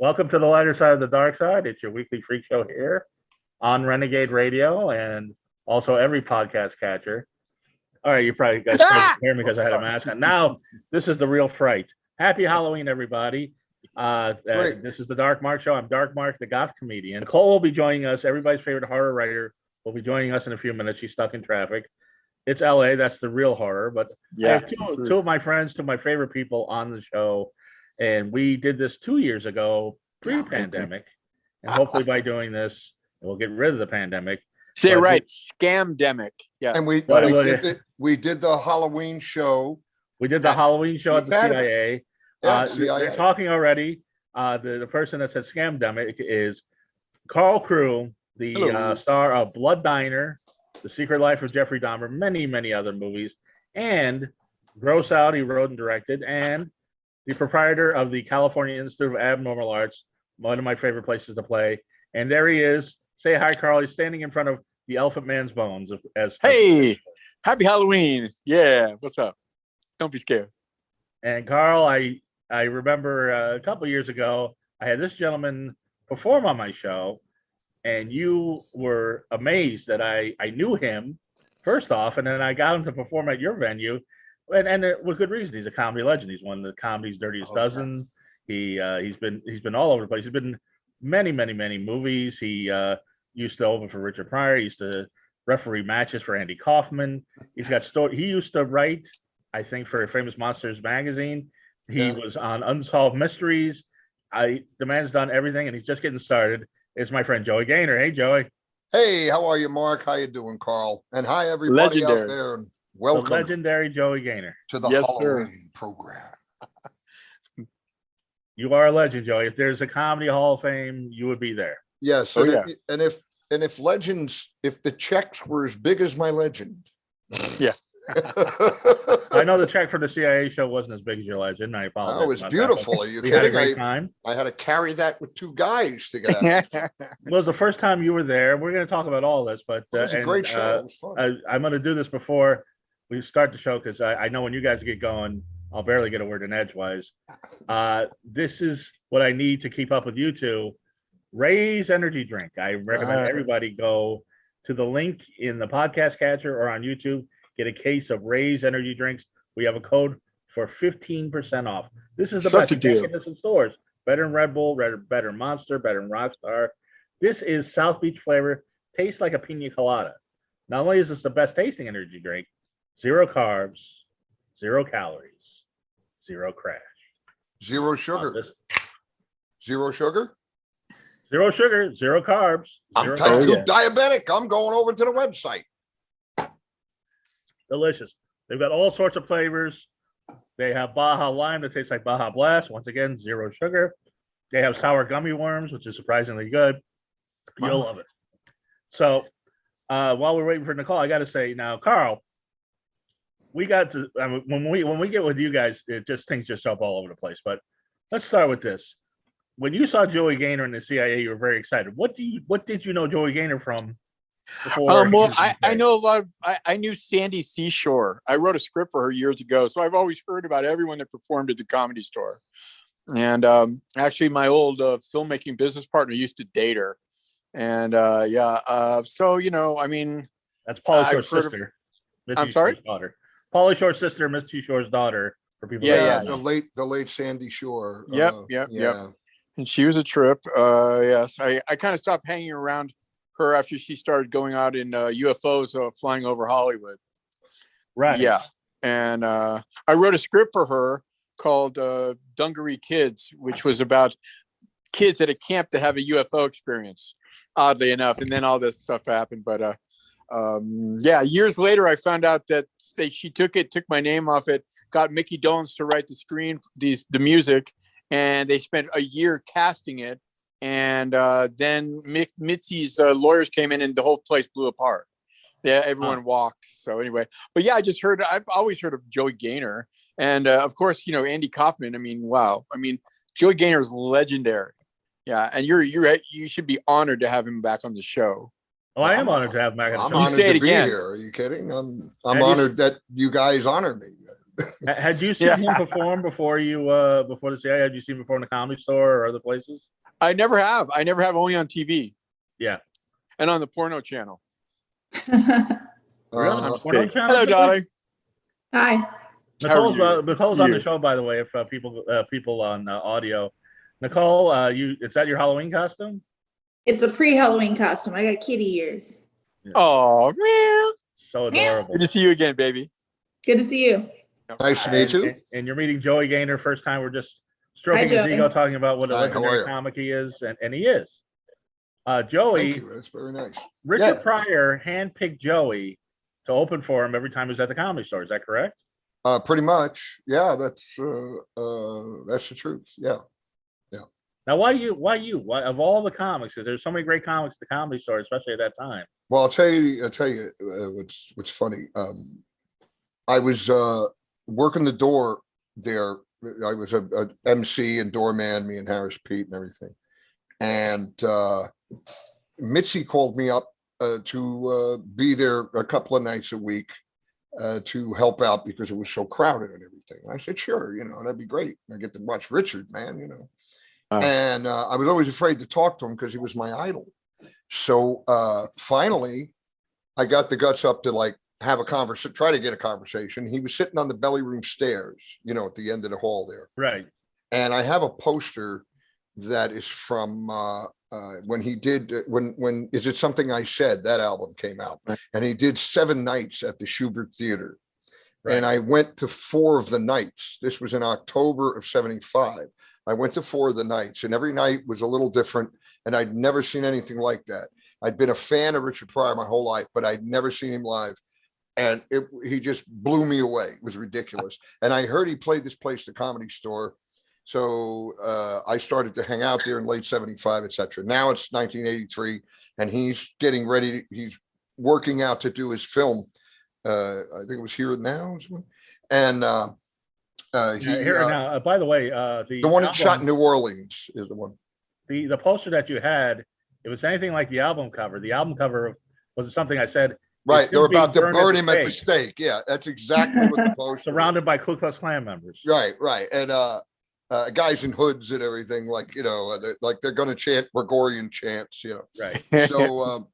Welcome to the lighter side of the dark side. It's your weekly freak show here on Renegade Radio and also every podcast catcher. All right, you probably guys couldn't hear me because I had a mask on. Now, this is the real fright. Happy Halloween, everybody. This is the Dark Mark Show. I'm Dark Mark, the goth comedian. Nicole will be joining us. Everybody's favorite horror writer will be joining us in a few minutes. She's stuck in traffic. It's LA. That's the real horror. But yeah, I have two of my friends, two of my favorite people on the show. And we did this 2 years ago, pre-pandemic. And hopefully by doing this, we'll get rid of the pandemic. Say it right, scamdemic. Yeah. And we did the Halloween show. We did the Halloween show at the CIA. They're talking already. The person that said scamdemic is Carl Crew, the star of Blood Diner, The Secret Life of Jeffrey Dahmer, many other movies, and Gross Out, he wrote and directed, and the proprietor of the California Institute of Abnormal Arts, one of my favorite places to play. And there he is. Say hi, Carl. He's standing in front of the Elephant Man's bones. Hey, happy Halloween. Yeah, what's up? Don't be scared. And Carl, I remember a couple of years ago, I had this gentleman perform on my show, and you were amazed that I knew him, first off, and then I got him to perform at your venue. And with good reason. He's a comedy legend. He's one of the comedy's dirtiest dozen. He's been all over the place. He's been many movies. He used to open for Richard Pryor. He used to referee matches for Andy Kaufman. He used to write, I think, for Famous Monsters magazine. He was on Unsolved Mysteries. The man's done everything, and he's just getting started. It's my friend Joey Gaynor. Hey, Joey. Hey, how are you, Mark? How you doing, Carl? And hi, everybody out there. Welcome, the legendary Joey Gaynor, to the Halloween program. You are a legend, Joey. If there's a comedy Hall of Fame, you would be there. Yes, and if legends, if the checks were as big as my legend, yeah. I know the check for the CIA show wasn't as big as your legend. I apologize. Oh, it was beautiful. Are you kidding? Had a great time. I had to carry that with two guys to get out. It was the first time you were there. We're going to talk about all this, but it was a great show. It was fun. I'm going to do this before we start the show because I know when you guys get going, I'll barely get a word in edgewise. This is what I need to keep up with you two. Ray's energy drink. I recommend everybody go to the link in the podcast catcher or on YouTube. Get a case of Ray's energy drinks. We have a code for 15% off. This is the best. You can't get this in stores. Better than Red Bull, better Monster, better than Rockstar. This is South Beach flavor. Tastes like a pina colada. Not only is this the best tasting energy drink, 0 carbs, 0 calories, 0 crash. 0 sugar. 0 sugar? 0 sugar, 0 carbs. I'm type 2 diabetic. I'm going over to the website. Delicious. They've got all sorts of flavors. They have Baja Lime that tastes like Baja Blast. Once again, 0 sugar. They have sour gummy worms, which is surprisingly good. You'll love it. So while we're waiting for Nicole, I got to say now, Carl, we got to when we get with you guys, things just jump all over the place. But let's start with this. When you saw Joey Gaynor in the CIA, you were very excited. What did you know Joey Gaynor from? Well, I know a lot of. I knew Sandy Seashore. I wrote a script for her years ago, so I've always heard about everyone that performed at the Comedy Store. And actually, my old filmmaking business partner used to date her. And so I mean, that's Pauly Shore's sister. I'm sorry, daughter. Pauly Shore's sister, Miss T. Shore's daughter. For people, the late Sandy Shore. Yep. And she was a trip. Yes, I kind of stopped hanging around her after she started going out in UFOs flying over Hollywood. Right. Yeah. And I wrote a script for her called Dungaree Kids, which was about kids at a camp that have a UFO experience, oddly enough. And then all this stuff happened. But years later, I found out that she took my name off it, got Mickey Dolenz to write the music, and they spent a year casting it. And then Mitzi's lawyers came in and the whole place blew apart. Yeah, everyone walked. So anyway, but yeah, I've always heard of Joey Gaynor. And of course, Andy Kaufman. I mean, wow. I mean, Joey Gaynor is legendary. Yeah. And you should be honored to have him back on the show. Oh, I am honored to have him back on the show. I'm honored to be here. Are you kidding? I'm honored that you guys honor me. Had you seen him perform before before the CIA? Had you seen him before in the Comedy Store or other places? I never have. Only on TV. Yeah. And on the porno channel. Really? I'm Porno kidding. channel? Hello, darling. Hi. Nicole's on the show, by the way, if people on audio. Nicole, is that your Halloween costume? It's a pre-Halloween costume. I got kitty ears. Oh, man. So adorable. Good to see you again, baby. Good to see you. Nice to meet you. And you're meeting Joey Gaynor first time. We're just stroking his ego, talking about what a Hi, how are legendary you? comic he is, and he is. Joey, Thank you. That's very nice. Richard Pryor handpicked Joey to open for him every time he was at the Comedy Store. Is that correct? Pretty much. Yeah, that's the truth. Yeah. Now, why you? Why of all the comics? Because there's so many great comics at the Comedy Store, especially at that time. Well, I'll tell you what's funny. I was working the door there. I was a MC and doorman, me and Harris Pete and everything. And Mitzi called me up to be there a couple of nights a week to help out because it was so crowded and everything. And I said, sure, that'd be great. I get to watch Richard, man, And I was always afraid to talk to him because he was my idol. So finally, I got the guts up to have a conversation, try to get a conversation. He was sitting on the belly room stairs, at the end of the hall there. Right. And I have a poster that is from when he did when Is It Something I Said? That album came out, and he did 7 nights at the Schubert Theater. Right. And I went to 4 of the nights. This was in October of '75. I went to 4 of the nights, and every night was a little different, and I'd never seen anything like that. I'd been a fan of Richard Pryor my whole life, but I'd never seen him live. And he just blew me away. It was ridiculous. And I heard he played this place, the Comedy Store. So I started to hang out there in late '75, etc. Now it's 1983, and he's getting ready. He's working out to do his film. I think it was Here and Now. And Here and Now. By the way, the one album, he shot in New Orleans is the one. The poster that you had, it was anything like the album cover. The album cover was something I said. Right, they're about to burn him at the stake. Yeah, that's exactly what the poster. Surrounded by Ku Klux Klan members. Right, and guys in hoods and everything, like they're going to chant Gregorian chants, Right. So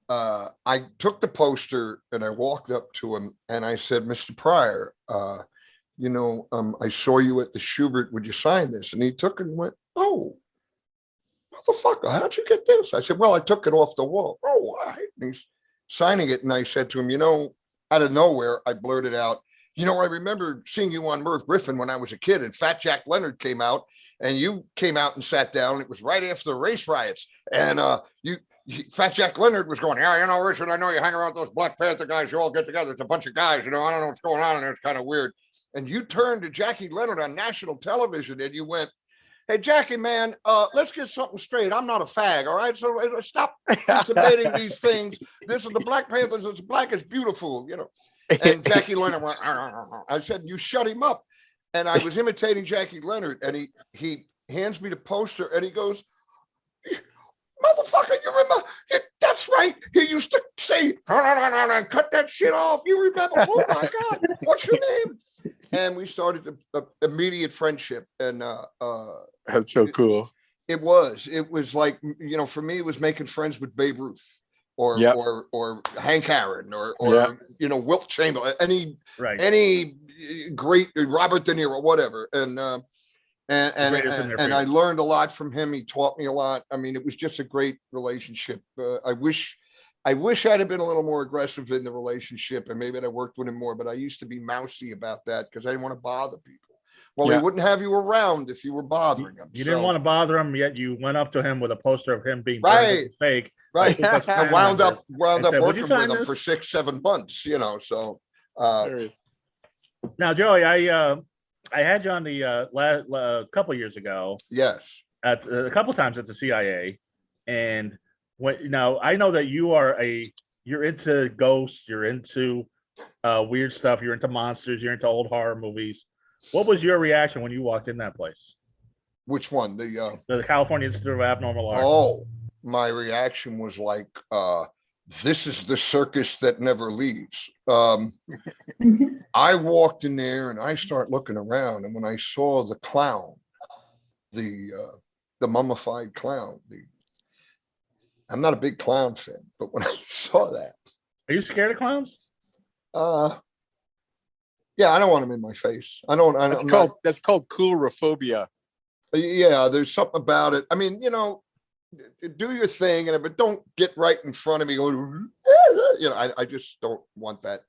I took the poster and I walked up to him and I said, Mr. Pryor, I saw you at the Schubert. Would you sign this? And he took it and went, oh, motherfucker, how'd you get this? I said, well, I took it off the wall. Oh, all right. And he's signing it. And I said to him, out of nowhere, I blurted out, I remember seeing you on Merv Griffin when I was a kid, and Fat Jack Leonard came out, and you came out and sat down. It was right after the race riots. And Fat Jack Leonard was going, yeah, Richard, I know you hang around with those Black Panther guys. You all get together. It's a bunch of guys, I don't know what's going on in there. It's kind of weird. And you turned to Jackie Leonard on national television and you went, hey, Jackie, man, let's get something straight. I'm not a fag, all right? So stop debating these things. This is the Black Panthers. It's black is beautiful, And Jackie Leonard went, I said, you shut him up. And I was imitating Jackie Leonard, and he hands me the poster, and he goes, motherfucker, you remember? That's right. He used to say, cut that shit off. You remember? Oh, my God. What's your name? And we started the immediate friendship. And that's so cool. It was like, for me, it was making friends with Babe Ruth or Hank Aaron or Wilt Chamberlain, any great Robert De Niro, whatever. And I learned a lot from him. He taught me a lot. I mean, it was just a great relationship. I wish I'd have been a little more aggressive in the relationship, and maybe I'd have worked with him more, but I used to be mousy about that because I didn't want to bother people. Well, he wouldn't have you around if you were bothering him. You didn't want to bother him, yet you went up to him with a poster of him being fake. Right. I wound up working with him for 6-7 months, so. Now, Joey, I had you on the couple years ago. Yes. At a couple times at the CIA, and I know that you're into ghosts, you're into weird stuff, you're into monsters, you're into old horror movies. What was your reaction when you walked in that place? Which one? The California Institute of Abnormal Art. Oh, my reaction was like this is the circus that never leaves. I walked in there and I start looking around, and when I saw the clown, the mummified clown, I'm not a big clown fan, but when I saw that, Are you scared of clowns? yeah, I don't want them in my face. That's called coulrophobia. Yeah, there's something about it. I mean, do your thing, but don't get right in front of me. I just don't want that.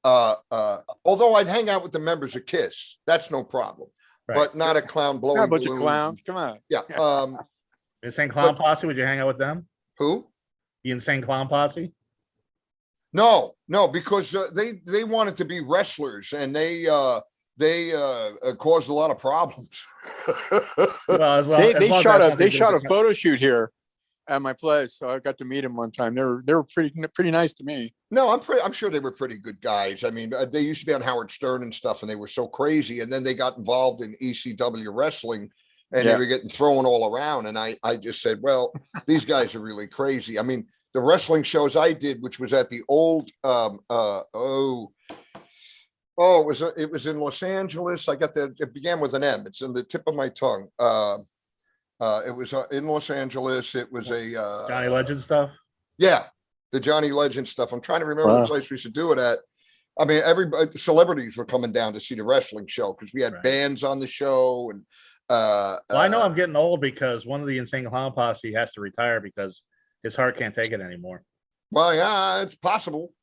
Although I'd hang out with the members of KISS, that's no problem. Right. But not a clown blowing Not a bunch of balloons. clowns. Come on. Yeah. Insane Clown Posse, would you hang out with them? Who? The Insane Clown Posse? No, because they wanted to be wrestlers, and they caused a lot of problems. They shot a photo shoot here at my place, so I got to meet them one time. They were pretty nice to me. No, I'm sure they were pretty good guys. I mean, they used to be on Howard Stern and stuff, and they were so crazy. And then they got involved in ECW wrestling, and they were getting thrown all around. And I just said, well, these guys are really crazy. I mean, the wrestling shows I did, which was at the old it was in Los Angeles. It began with an M. It's in the tip of my tongue. It was in Los Angeles. It was a Johnny Legend stuff. Yeah, the Johnny Legend stuff. I'm trying to remember the place we should do it at. I mean, celebrities were coming down to see the wrestling show because we had bands on the show. And I know I'm getting old because one of the Insane Clown Posse has to retire because his heart can't take it anymore. Well, yeah, it's possible.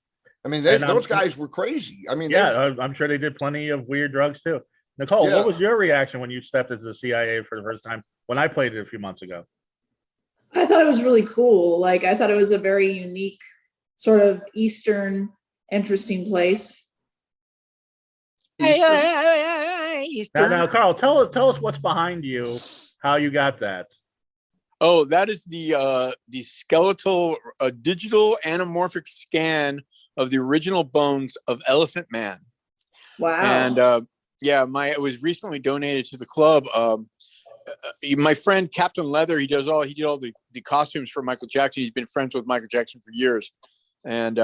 I mean, those guys were crazy. I mean, I'm sure they did plenty of weird drugs too. Nicole, what was your reaction when you stepped into the CIA for the first time when I played it a few months ago? I thought it was really cool. Like, I thought it was a very unique sort of Eastern, interesting place. Now, Carl, tell us what's behind you, how you got that. Oh, that is the skeletal digital anamorphic scan of the original bones of Elephant Man. Wow. And it was recently donated to the club. My friend Captain Leather, he did all the costumes for Michael Jackson. He's been friends with Michael Jackson for years. And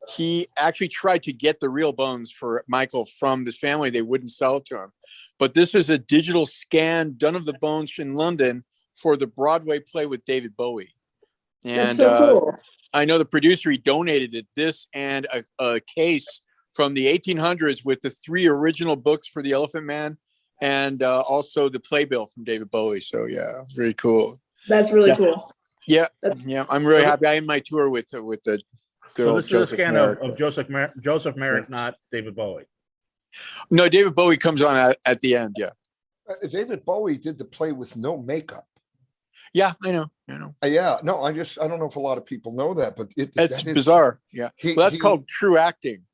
he actually tried to get the real bones for Michael from this family. They wouldn't sell it to him. But this is a digital scan done of the bones in London for the Broadway play with David Bowie. And that's so cool. I know the producer, he donated it, this and a case from the 1800s with the 3 original books for the Elephant Man and also the playbill from David Bowie. So yeah, very cool. That's really cool. Yeah. I'm really happy. I am my tour with the good old Joseph Merrick. Of Joseph Merrick, not David Bowie. No, David Bowie comes on at the end. Yeah. David Bowie did the play with no makeup. Yeah, I know. Yeah, no, I don't know if a lot of people know that, but that's bizarre. Yeah, that's called true acting.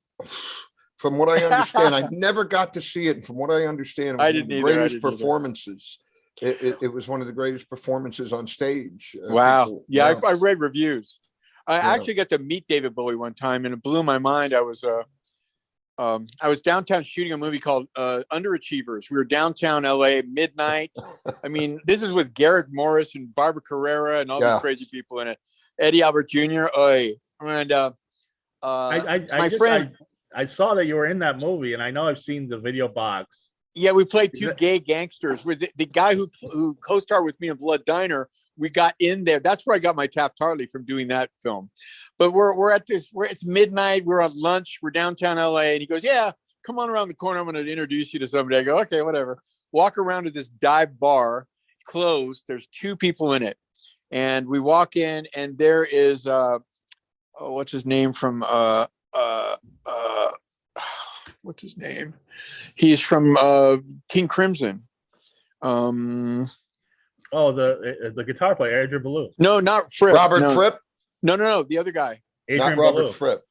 From what I understand, I never got to see it. And from what I understand, it was one of the greatest performances. It was one of the greatest performances on stage. Wow. I read reviews. I actually got to meet David Bowie one time, and it blew my mind. I was downtown shooting a movie called Underachievers. We were downtown LA, midnight. I mean, this is with Garrick Morris and Barbara Carrera and all these crazy people in it. Eddie Albert Jr. And I saw that you were in that movie, and I know I've seen the video box. Yeah, we played 2 gay gangsters with the guy who co-starred with me in Blood Diner. We got in there. That's where I got my Taft-Hartley from doing that film. But it's midnight. We're on lunch. We're downtown LA. And he goes, yeah, come on around the corner. I'm going to introduce you to somebody. I go, okay, whatever. Walk around to this dive bar, closed. There's 2 people in it. And we walk in, and there is, what's his name from, what's his name? He's from King Crimson. The guitar player, Adrian Ballou. No, not Fripp. Robert Fripp? No, the other guy. Adrian not Robert Ballou. Fripp.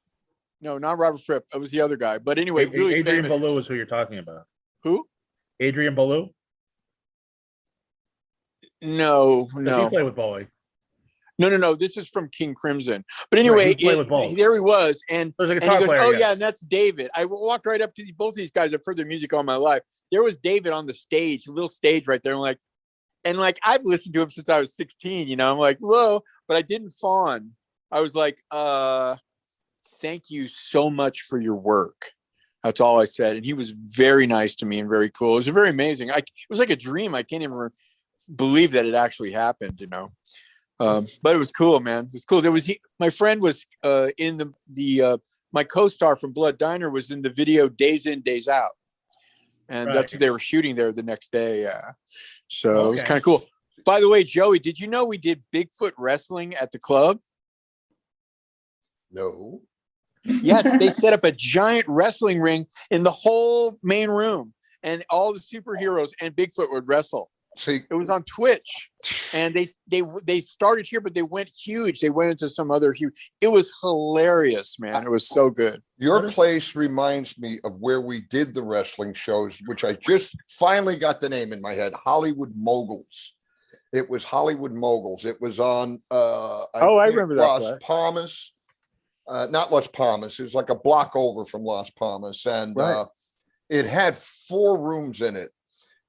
No, not Robert Fripp. It was the other guy. But anyway, really Adrian famous. Ballou is who you're talking about. Who? Adrian Ballou? No. He played with Bowie. No. This is from King Crimson. But anyway, there he was. And he goes, yeah, and that's David. I walked right up to both these guys. I've heard their music all my life. There was David on the stage, a little stage right there. And I've listened to him since I was 16, I'm like, whoa, but I didn't fawn. I was like, thank you so much for your work. That's all I said. And he was very nice to me and very cool. It was very amazing. It was like a dream. I can't even believe that it actually happened, you know. But it was cool, man. It was cool. My friend was in the my co-star from Blood Diner was in the video Days In, Days Out. And that's what they were shooting there the next day. Yeah. So it was kind of cool. By the way, Joey, did you know we did Bigfoot wrestling at the club? No. Yes, they set up a giant wrestling ring in the whole main room, and all the superheroes and Bigfoot would wrestle. See, it was on Twitch, and they started here, but they went huge. They went into some other huge. It was hilarious, man. It was so good. Your place reminds me of where we did the wrestling shows, which I just finally got the name in my head. Hollywood Moguls. It was Hollywood Moguls. It was on. I remember that. Las Palmas. Not Las Palmas. It was like a block over from Las Palmas, and it had 4 rooms in it.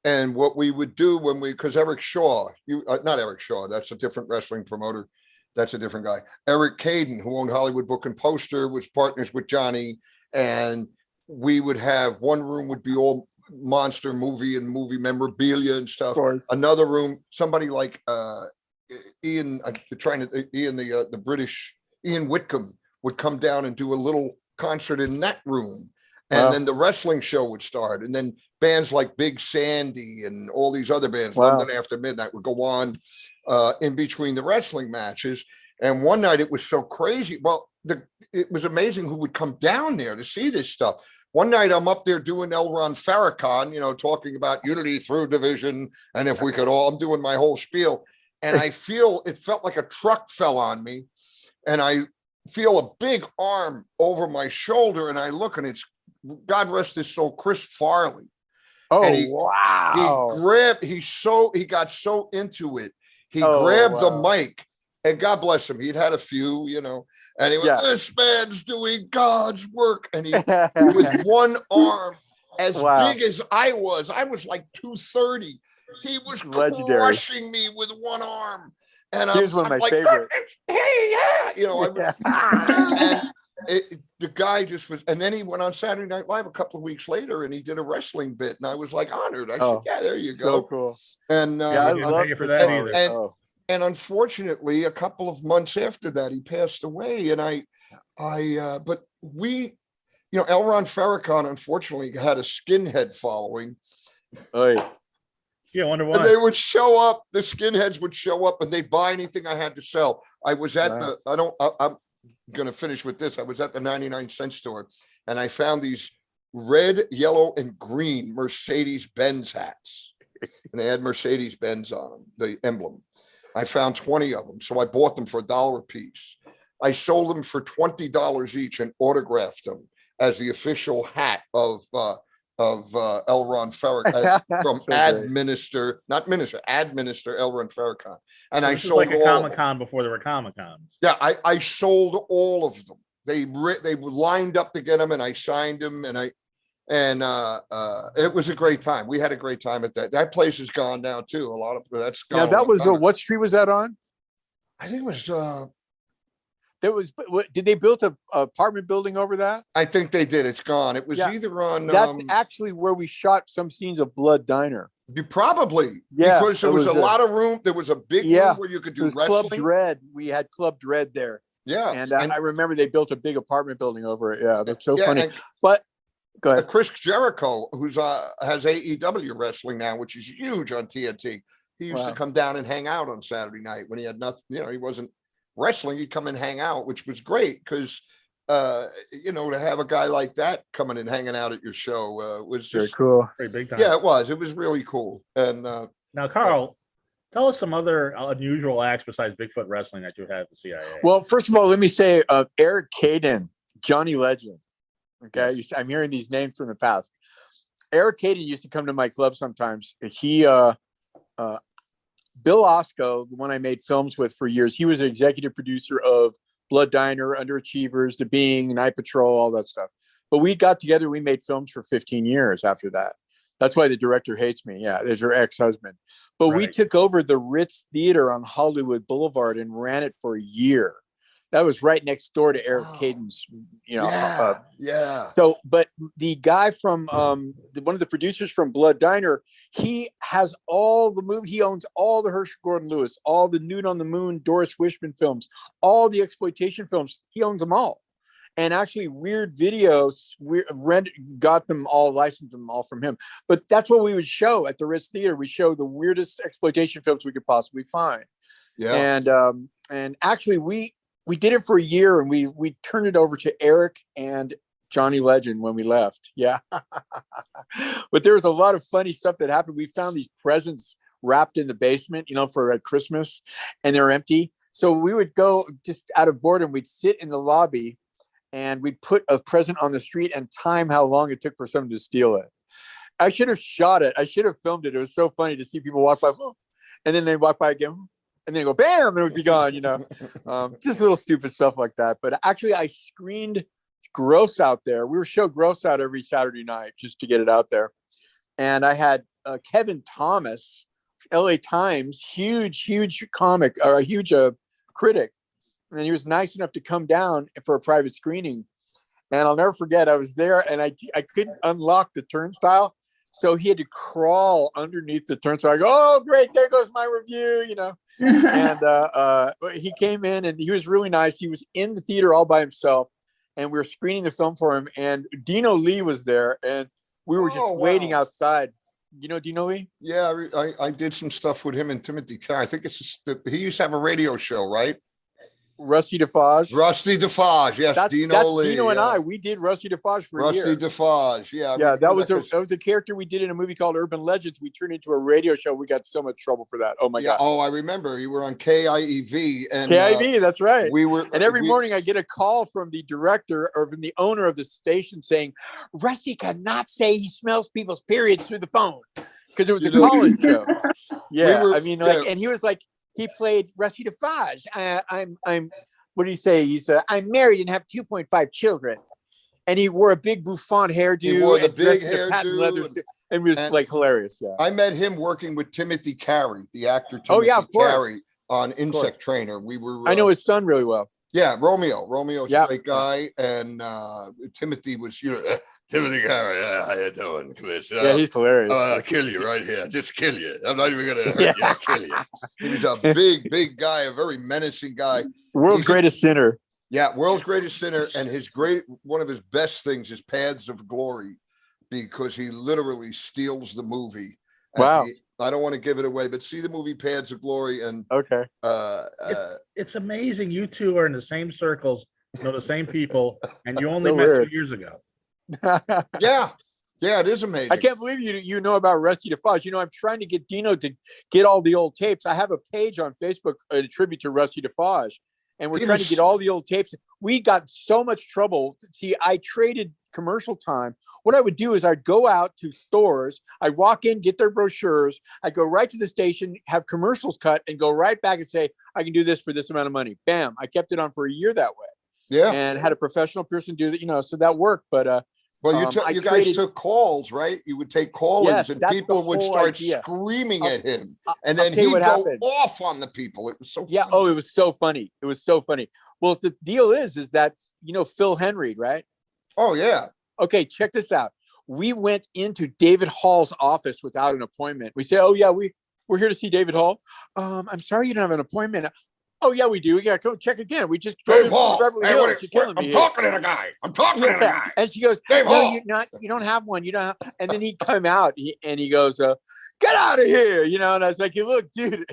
And what we would do because Eric Shaw, not Eric Shaw, that's a different wrestling promoter. That's a different guy. Eric Caden, who owned Hollywood Book and Poster, was partners with Johnny. And we would have one room would be all monster movie and movie memorabilia and stuff. Another room, somebody like Ian, the British Ian Whitcomb would come down and do a little concert in that room. And then the wrestling show would start. And then bands like Big Sandy and all these other bands, London After Midnight, would go on in between the wrestling matches. And one night it was so crazy. Well, it was amazing who would come down there to see this stuff. One night I'm up there doing L. Ron Farrakhan, talking about unity through division. And if we could I'm doing my whole spiel. And it felt like a truck fell on me. And I feel a big arm over my shoulder. And I look, and it's, God rest his soul, Chris Farley. Wow. He got so into it. He grabbed the mic, and God bless him. He'd had a few, and he went, this man's doing God's work. And he with one arm as big as I was like 230. He was crushing me with one arm. And here's one of my favorite. Hey, and the guy just was, and then he went on Saturday Night Live a couple of weeks later, and he did a wrestling bit, and I was like honored. I said, "Yeah, there you go." So cool. And I love you for that either. And unfortunately, a couple of months after that, he passed away. And but we, L. Ron Farrakhan, unfortunately, had a skinhead following. Yeah, I wonder why. And they would show up. The skinheads would show up, and they'd buy anything I had to sell. I was at I'm going to finish with this. I was at the 99-cent store, and I found these red, yellow, and green Mercedes-Benz hats. And they had Mercedes-Benz on them, the emblem. I found 20 of them, so I bought them for $1 a piece. I sold them for $20 each and autographed them as the official hat of L. Ron Farrakhan from Administer L. Ron Farrakhan. And I sold like a Comic-Con before there were Comic-Cons. Yeah, I sold all of them. They lined up to get them, and I signed them, and it was a great time. We had a great time at that. That place is gone now too. A lot of that's gone. Now that was what street was that on? I think it was. Did they build an apartment building over that? I think they did. It's gone. It was either on. That's actually where we shot some scenes of Blood Diner. Probably, because there was a lot of room. There was a big room where you could do wrestling. Club Dread. We had Club Dread there. Yeah, and I remember they built a big apartment building over it. Yeah, that's so funny. But go ahead. Chris Jericho, who's has AEW wrestling now, which is huge on TNT. He used to come down and hang out on Saturday night when he had nothing. He wasn't wrestling. He'd come and hang out, which was great because to have a guy like that coming and hanging out at your show was just very cool. Very big time. Yeah, it was really cool. And now, Carl, tell us some other unusual acts besides Bigfoot wrestling that you had at the CIA. Well, first of all, let me say Eric Caden, Johnny Legend. Okay, I'm hearing these names from the past. Eric Caden used to come to my club sometimes. He Bill Osco, the one I made films with for years, he was an executive producer of Blood Diner, Underachievers, The Being, Night Patrol, all that stuff. But we got together, we made films for 15 years after that. That's why the director hates me. Yeah, there's her ex-husband. But we took over the Ritz Theater on Hollywood Boulevard and ran it for a year. That was right next door to Eric Oh. Caden's, Yeah. So, but the guy from one of the producers from Blood Diner, he has all the movie. He owns all the Herschel Gordon Lewis, all the Nude on the Moon, Doris Wishman films, all the exploitation films. He owns them all. And actually, Weird Videos, got them all, licensed them all from him. But that's what we would show at the Ritz Theater. We show the weirdest exploitation films we could possibly find. Yeah. And actually, we did it for a year, and we turned it over to Eric and Johnny Legend when we left. Yeah. But there was a lot of funny stuff that happened. We found these presents wrapped in the basement, for Christmas, and they're empty. So we would go just out of boredom. We'd sit in the lobby and we'd put a present on the street and time how long it took for someone to steal it. I should have shot it. I should have filmed it. It was so funny to see people walk by, and then they walk by again, and then go, bam, and it would be gone, just little stupid stuff like that. But actually, I screened Gross Out there. We were show Gross Out every Saturday night just to get it out there. And I had Kevin Thomas, LA Times, huge comic, or a huge critic. And he was nice enough to come down for a private screening. And I'll never forget, I was there and I couldn't unlock the turnstile. So he had to crawl underneath the turnstile. I go, oh, great, there goes my review, And he came in and he was really nice. He was in the theater all by himself, and we were screening the film for him. And Dino Lee was there, and we were just waiting outside. You know Dino Lee? Yeah, I did some stuff with him and Timothy Carr. I think he used to have a radio show, right? Rusty DeFage. Rusty DeFage, yes. That's Dino Lee. Dino and I. We did Rusty DeFage for a year. Rusty DeFage, yeah. Yeah, that was a character we did in a movie called Urban Legends. We turned into a radio show. We got so much trouble for that. Oh my God. Oh, I remember. You were on KIEV. And KIEV, that's right. And every we morning I get a call from the director or from the owner of the station saying, Rusty cannot say he smells people's periods through the phone. Because it was a college show. Yeah. And he was like, he played Rusty DeFage. I'm what do you say? He's I'm married and have 2.5 children. And he wore a big bouffant hairdo. He wore the big hairdo. And it was like hilarious. Yeah. I met him working with Timothy Carey, the actor Timothy Carey, on Insect Trainer. We were I know his son really well. Yeah, Romeo's a great guy. And Timothy was, Timothy Carey, how you doing, Chris? Yeah, he's hilarious. I'll kill you right here. Just kill you. I'm not even going to hurt you. I'll kill you. He was a big guy, a very menacing guy. World's greatest sinner. Yeah, world's greatest sinner. And one of his best things is Paths of Glory, because he literally steals the movie. Wow. I don't want to give it away, but see the movie Paths of Glory. And okay. It's amazing. You two are in the same circles, know the same people, and you only met 2 years ago. Yeah, it is amazing. I can't believe you know about Rusty DeFage. I'm trying to get Dino to get all the old tapes. I have a page on Facebook, a tribute to Rusty DeFage, and we're trying to get all the old tapes. We got so much trouble. See, I traded commercial time. What I would do is I'd go out to stores, I'd walk in, get their brochures, I'd go right to the station, have commercials cut, and go right back and say, I can do this for this amount of money. Bam. I kept it on for a year that way. Yeah. And had a professional person do that, so that worked. But well, you guys took calls, right? You would take call-ins, and people would start screaming at him, and then he would go off on the people. It was so funny. Oh, it was so funny. It was so funny. Well, the deal is that Phil Henry, right? Oh yeah. Okay, check this out. We went into David Hall's office without an appointment. We said, "Oh yeah, we're here to see David Hall. I'm sorry you don't have an appointment." Oh yeah, we do. Yeah, go check again. We just Dave Hall. I'm talking to the guy. And she goes, Dave Hall. You don't have one. You don't have. And then he'd come out and he goes, get out of here. And I was like, look, dude,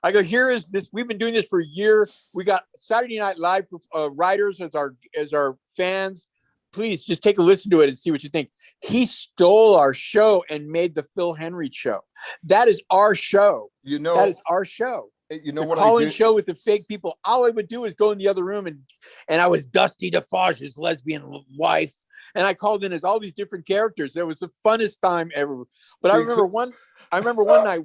I go, here is this. We've been doing this for a year. We got Saturday Night Live writers as our fans. Please just take a listen to it and see what you think. He stole our show and made the Phil Henry show. That is our show. That is our show. What call-in show with the fake people. All I would do is go in the other room and I was Dusty DeFage's lesbian wife, and I called in as all these different characters. It was the funnest time ever. But I remember one night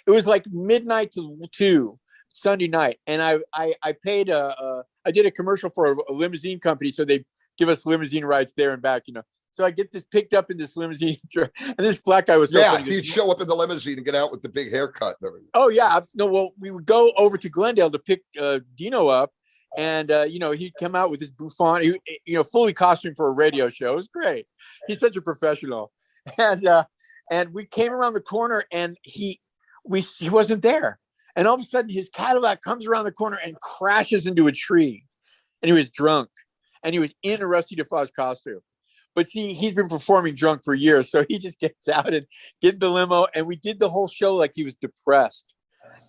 it was like midnight to 2 Sunday night, and I paid I did a commercial for a limousine company, so they give us limousine rides there and back, So I get this picked up in this limousine, and this black guy was so funny. He'd show up in the limousine and get out with the big haircut and everything. Oh yeah, no. Well, we would go over to Glendale to pick Dino up, And he'd come out with his bouffant, fully costumed for a radio show. It was great. He's such a professional. And we came around the corner, and he wasn't there. And all of a sudden, his Cadillac comes around the corner and crashes into a tree. And he was drunk, and he was in a Rusty DeFoz costume. But see, he's been performing drunk for years, so he just gets out and get in the limo, and we did the whole show like he was depressed.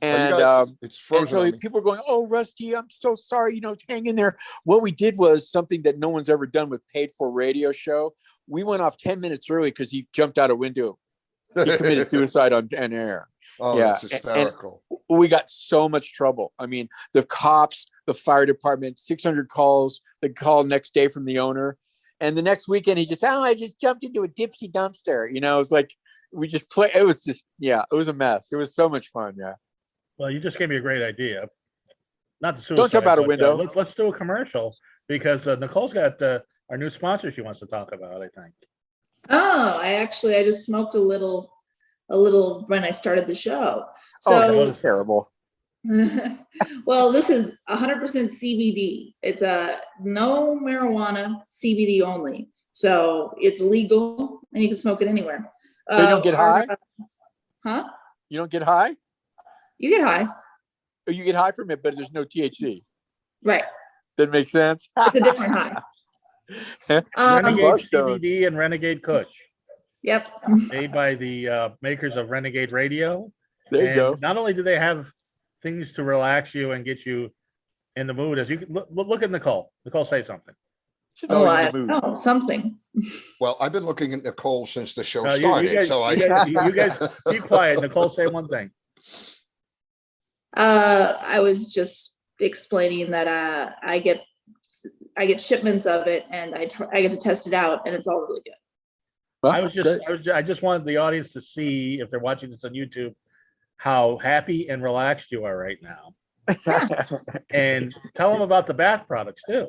And it's frozen. And so people are going, "Oh, Rusty, I'm so sorry. Hang in there." What we did was something that no one's ever done with paid-for radio show. We went off 10 minutes early because he jumped out a window. He committed suicide on air. Oh, yeah, that's hysterical. And we got so much trouble. I mean, the cops, the fire department, 600 calls. The call next day from the owner, and the next weekend he just, I just jumped into a dipsy dumpster. It was like we just play. It was just, it was a mess. It was so much fun. Yeah. Well, you just gave me a great idea. Not the suicide. Don't jump out a window. Let's do a commercial because Nicole's got our new sponsor she wants to talk about, I think. Oh, I just smoked a little when I started the show. So that was terrible. Well, this is 100% CBD. It's no marijuana, CBD only. So it's legal and you can smoke it anywhere. You don't get high? Huh? You don't get high? You get high. Oh, you get high from it, but there's no THC. Right. That makes sense. It's a different high. Renegade CBD and Renegade Kush. Yep. Made by the makers of Renegade Radio. There you go. Not only do they have things to relax you and get you in the mood, as you can look at Nicole. Nicole, say something. Something. Well, I've been looking at Nicole since the show started. You guys keep quiet. Nicole, say one thing. I was just explaining that I get shipments of it, and I get to test it out, and it's all really good. Well, I just wanted the audience to see, if they're watching this on YouTube, how happy and relaxed you are right now. And tell them about the bath products too.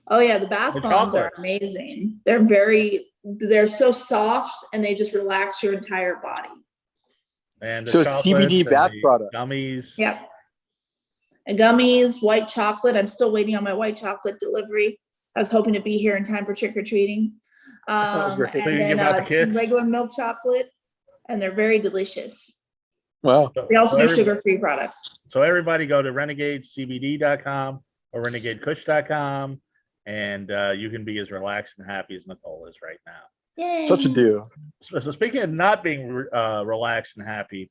Oh yeah, the bath bombs are amazing. They're so soft, and they just relax your entire body. And so CBD bath products, gummies. Yep. And gummies, white chocolate. I'm still waiting on my white chocolate delivery. I was hoping to be here in time for trick or treating. And then regular milk chocolate, and they're very delicious. Wow. They also do sugar-free products. So everybody go to renegadecbd.com or renegadekush.com, and you can be as relaxed and happy as Nicole is right now. Yay. Such a deal. So speaking of not being relaxed and happy,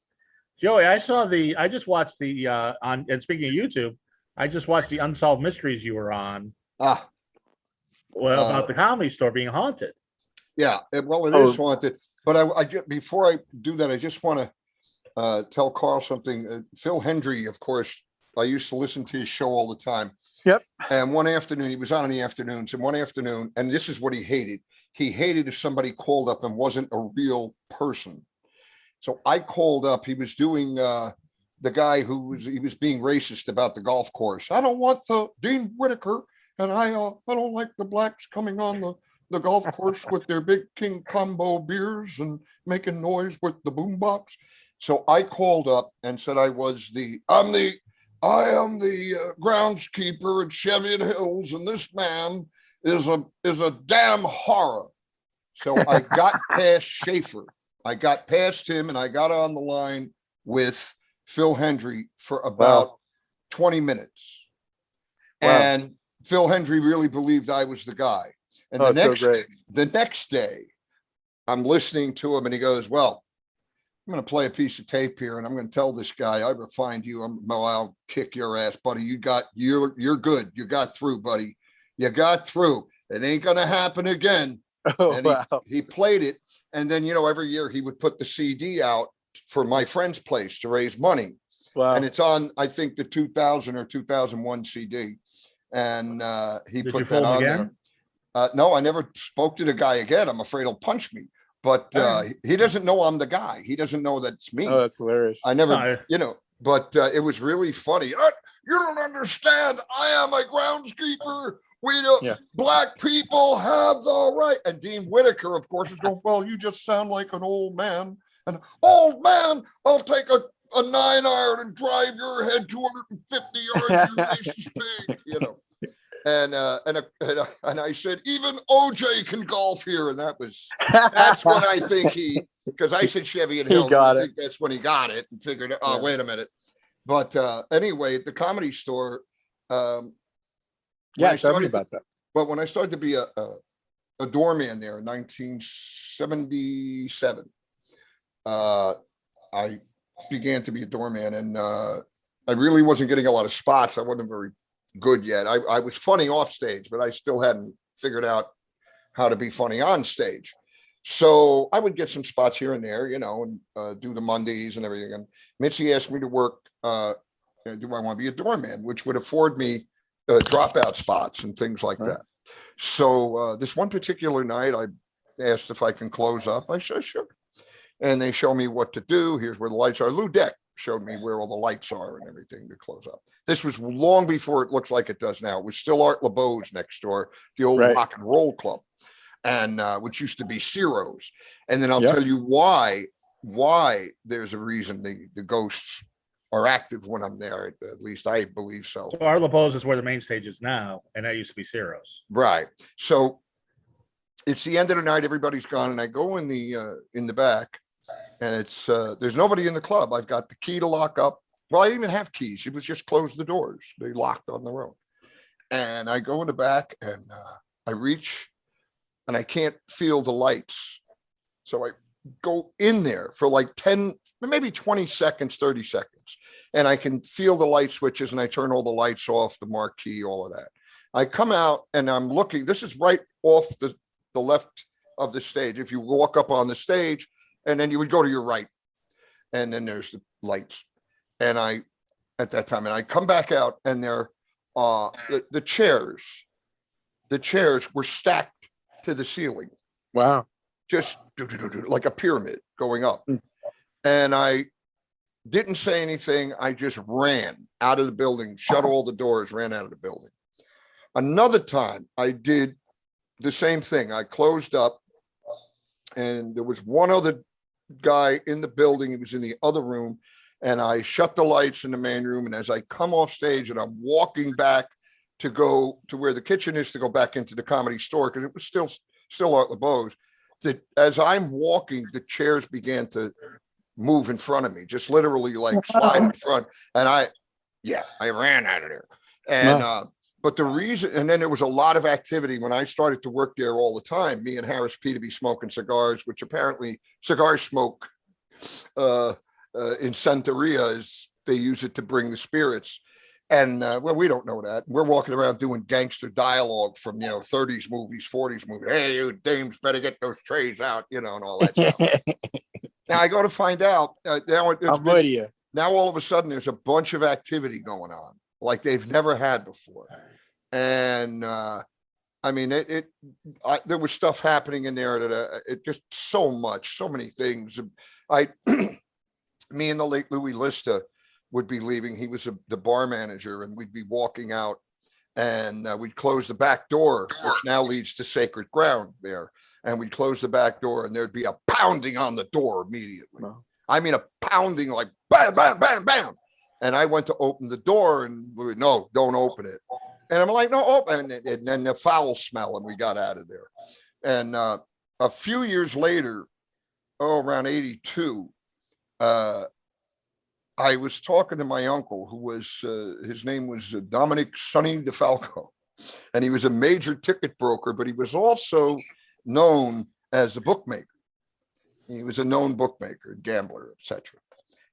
Joey, I just watched and speaking of YouTube, I just watched the Unsolved Mysteries you were on. About the Comedy Store being haunted. Yeah, it is haunted. But before I do that, I just want to tell Carl something. Phil Hendry, of course, I used to listen to his show all the time. Yep. And one afternoon, he was on in the afternoons, and one afternoon, and this is what he hated. He hated if somebody called up and wasn't a real person. So I called up. He was doing the guy he was being racist about the golf course. I don't want the Dean Whitaker, and I don't like the blacks coming on the golf course with their big King Combo beers and making noise with the boombox. So I called up and said I am the groundskeeper at Cheviot Hills, and this man is a damn horror. So I got past Schaefer. I got past him, and I got on the line with Phil Hendry for about 20 minutes. Wow. And Phil Hendry really believed I was the guy. And the next day, I'm listening to him, and he goes, "Well, I'm going to play a piece of tape here, and I'm going to tell this guy, I ever find you, I'll kick your ass, buddy. You're good. You got through, buddy. You got through. It ain't going to happen again." And he played it. And then, every year he would put the CD out for my friend's place to raise money. Wow. And it's on, I think, the 2000 or 2001 CD. And he put that on there. No, I never spoke to the guy again. I'm afraid he'll punch me. But he doesn't know I'm the guy. He doesn't know that's me. Oh, that's hilarious. I never, but it was really funny. You don't understand. I am a groundskeeper. Black people have the right. And Dean Whitaker, of course, is going, "Well, you just sound like an old man. An old man, I'll take a a 9-iron and drive your head 250 yards your race's speed, you know. And I said, even OJ can golf here. And that's when I think because I said Chevy and Hill. I think that's when he got it and figured, oh, wait a minute. But anyway, at the Comedy Store, tell me about that. But when I started to be a doorman there in 1977, I began to be a doorman, and I really wasn't getting a lot of spots. I wasn't very good yet. I was funny off stage, but I still hadn't figured out how to be funny on stage. So I would get some spots here and there, you know, and do the Mondays and everything. And Mitzi asked me to work, do I want to be a doorman, which would afford me dropout spots and things like that. So this one particular night, I asked if I can close up. I said, sure. And they show me what to do. Here's where the lights are. Lou Deck showed me where all the lights are and everything to close up. This was long before it looks like it does now. It was still Art LeBeau's next door, the old rock and roll club, and which used to be Ciro's. And then I'll tell you why there's a reason the ghosts are active when I'm there. At least I believe so. So Art LeBeau's is where the main stage is now, and that used to be Ciro's. Right. So it's the end of the night. Everybody's gone, and I go in the back. And it's there's nobody in the club. I've got the key to lock up. Well, I didn't even have keys. It was just close the doors. They locked on their own. And I go in the back and I reach and I can't feel the lights. So I go in there for like 10, maybe 20 seconds, 30 seconds. And I can feel the light switches and I turn all the lights off, the marquee, all of that. I come out and I'm looking. This is right off the left of the stage. If you walk up on the stage, and then you would go to your right, and then there's the lights. And at that time, and I come back out, and there, the chairs were stacked to the ceiling. Wow! Just like a pyramid going up. And I didn't say anything. I just ran out of the building, shut all the doors, ran out of the building. Another time, I did the same thing. I closed up, and there was one other guy in the building. He was in the other room, and I shut the lights in the main room. And as I come off stage and I'm walking back to go to where the kitchen is to go back into the Comedy Store, because it was still Art LeBeau's, that as I'm walking, the chairs began to move in front of me, just literally like slide in front. And I ran out of there. And but the reason, and then there was a lot of activity when I started to work there all the time. Me and Harris P to be smoking cigars, which apparently cigar smoke in Santeria is they use it to bring the spirits. And well, we don't know that. We're walking around doing gangster dialogue from 30s movies, 40s movies. Hey, you dames, better get those trays out, and all that stuff. Now I go to find out now all of a sudden there's a bunch of activity going on like they've never had before. And I mean, there was stuff happening in there that it just so many things. Me and the late Louis Lista would be leaving. He was the bar manager, and we'd be walking out, and we'd close the back door, which now leads to sacred ground there. And we'd close the back door, and there'd be a pounding on the door immediately. Wow. I mean, a pounding like bam, bam, bam, bam. And I went to open the door, and no, don't open it. And I'm like, no, open. And then the foul smell, and we got out of there. And a few years later, around 82, I was talking to my uncle, who was, his name was Dominic Sonny DeFalco. And he was a major ticket broker, but he was also known as a bookmaker. He was a known bookmaker, gambler, etc.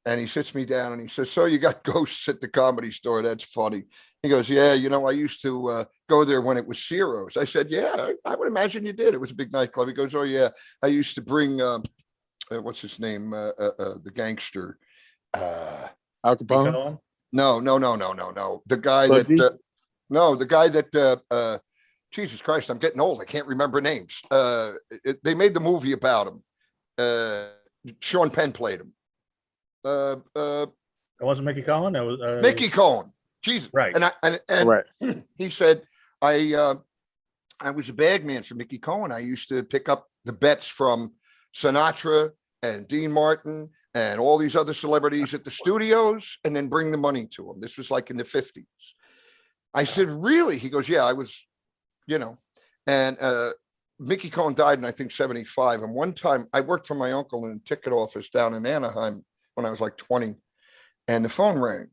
And he sits me down and he says, so you got ghosts at the Comedy Store? That's funny. He goes, yeah, I used to go there when it was Ciro's. I said, yeah, I would imagine you did. It was a big nightclub. He goes, oh, yeah, I used to bring, what's his name? The gangster. Al Capone? No. The guy the guy that, Jesus Christ, I'm getting old. I can't remember names. They made the movie about him. Sean Penn played him. It wasn't Mickey Cohen. It was Mickey Cohen. Jesus, right? And right. He said, I was a bag man for Mickey Cohen. I used to pick up the bets from Sinatra and Dean Martin and all these other celebrities at the studios, and then bring the money to them. This was like in the 50s. I said, really? He goes, yeah, I was, and Mickey Cohen died in, I think, 75. And one time I worked for my uncle in a ticket office down in Anaheim when I was like 20, and the phone rang.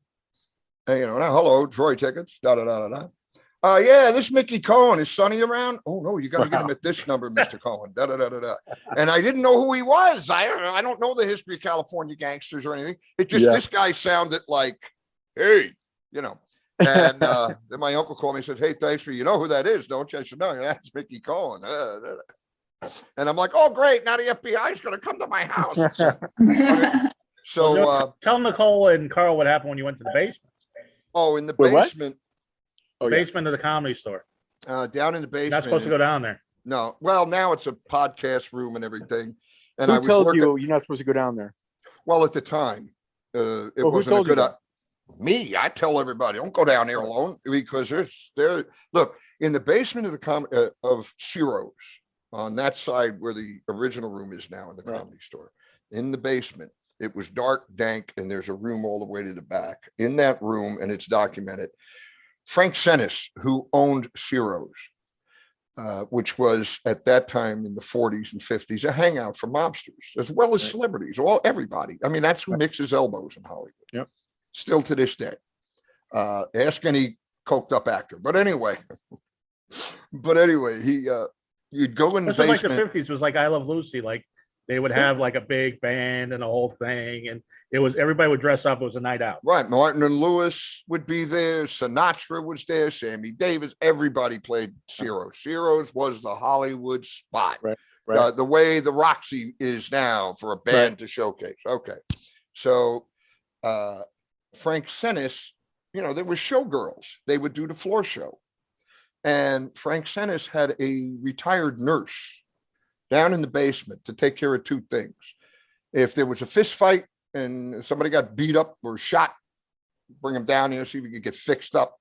And, now, hello, Troy Tickets, da-da-da-da-da. Yeah, this is Mickey Cohen. Is Sonny around? Oh, no, you got to get him at this number, Mr. Cohen. Da-da-da-da-da. And I didn't know who he was. I don't know the history of California gangsters or anything. It just, this guy sounded like, hey, And then my uncle called me and said, hey, thanks for, you know who that is, don't you? I said, no, that's Mickey Cohen. And I'm like, oh, great. Now the FBI is going to come to my house. So tell Nicole and Carl what happened when you went to the basement. Oh, in the basement. Basement of the Comedy Store. Down in the basement. You're not supposed to go down there. No. Well, now it's a podcast room and everything. And who told you you're not supposed to go down there? Well, at the time, it wasn't a good. Me, I tell everybody, don't go down there alone, because look, in the basement of the of Ciro's, on that side where the original room is now in the Comedy Store, in the basement, it was dark, dank, and there's a room all the way to the back. In that room, and it's documented, Frank Senes, who owned Ciro's, which was at that time in the 40s and 50s, a hangout for mobsters, as well as celebrities, everybody. I mean, that's who mixes elbows in Hollywood. Yep. Still to this day. Ask any coked up actor. But anyway, you'd go in the basement. Like the 50s was like I Love Lucy. Like they would have like a big band and a whole thing, and everybody would dress up. It was a night out. Right. Martin and Lewis would be there. Sinatra was there. Sammy Davis. Everybody played Ciro's. Ciro's was the Hollywood spot. Right. Right. The way the Roxy is now for a band to showcase. Okay. So Frank Senes, there were showgirls. They would do the floor show. And Frank Senes had a retired nurse down in the basement to take care of two things. If there was a fist fight and somebody got beat up or shot, bring them down here, see if you could get fixed up.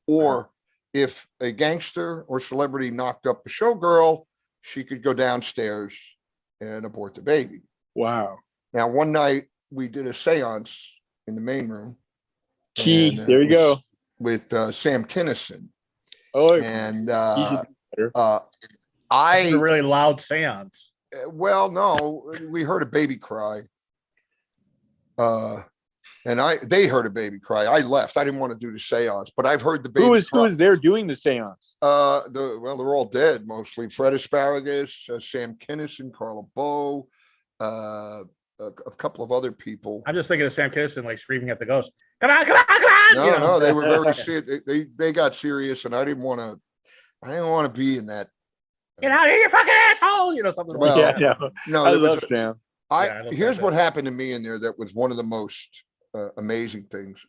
Or if a gangster or celebrity knocked up a showgirl, she could go downstairs and abort the baby. Wow. Now, one night we did a seance in the main room. There you go. With Sam Kinison. Oh, and it's a really loud seance. Well, no, we heard a baby cry. And they heard a baby cry. I left. I didn't want to do the seance, but I've heard the baby. Who was there doing the seance? They're all dead mostly. Fred Asparagus, Sam Kinison, Carla Bow, a couple of other people. I'm just thinking of Sam Kinison like screaming at the ghost. Come on, come on, come on! No, they were very serious. They got serious, and I didn't want to be in that. Get out of here, you fucking asshole! Something. Well, like that. No, I love Sam. Here's what happened to me in there that was one of the most amazing things.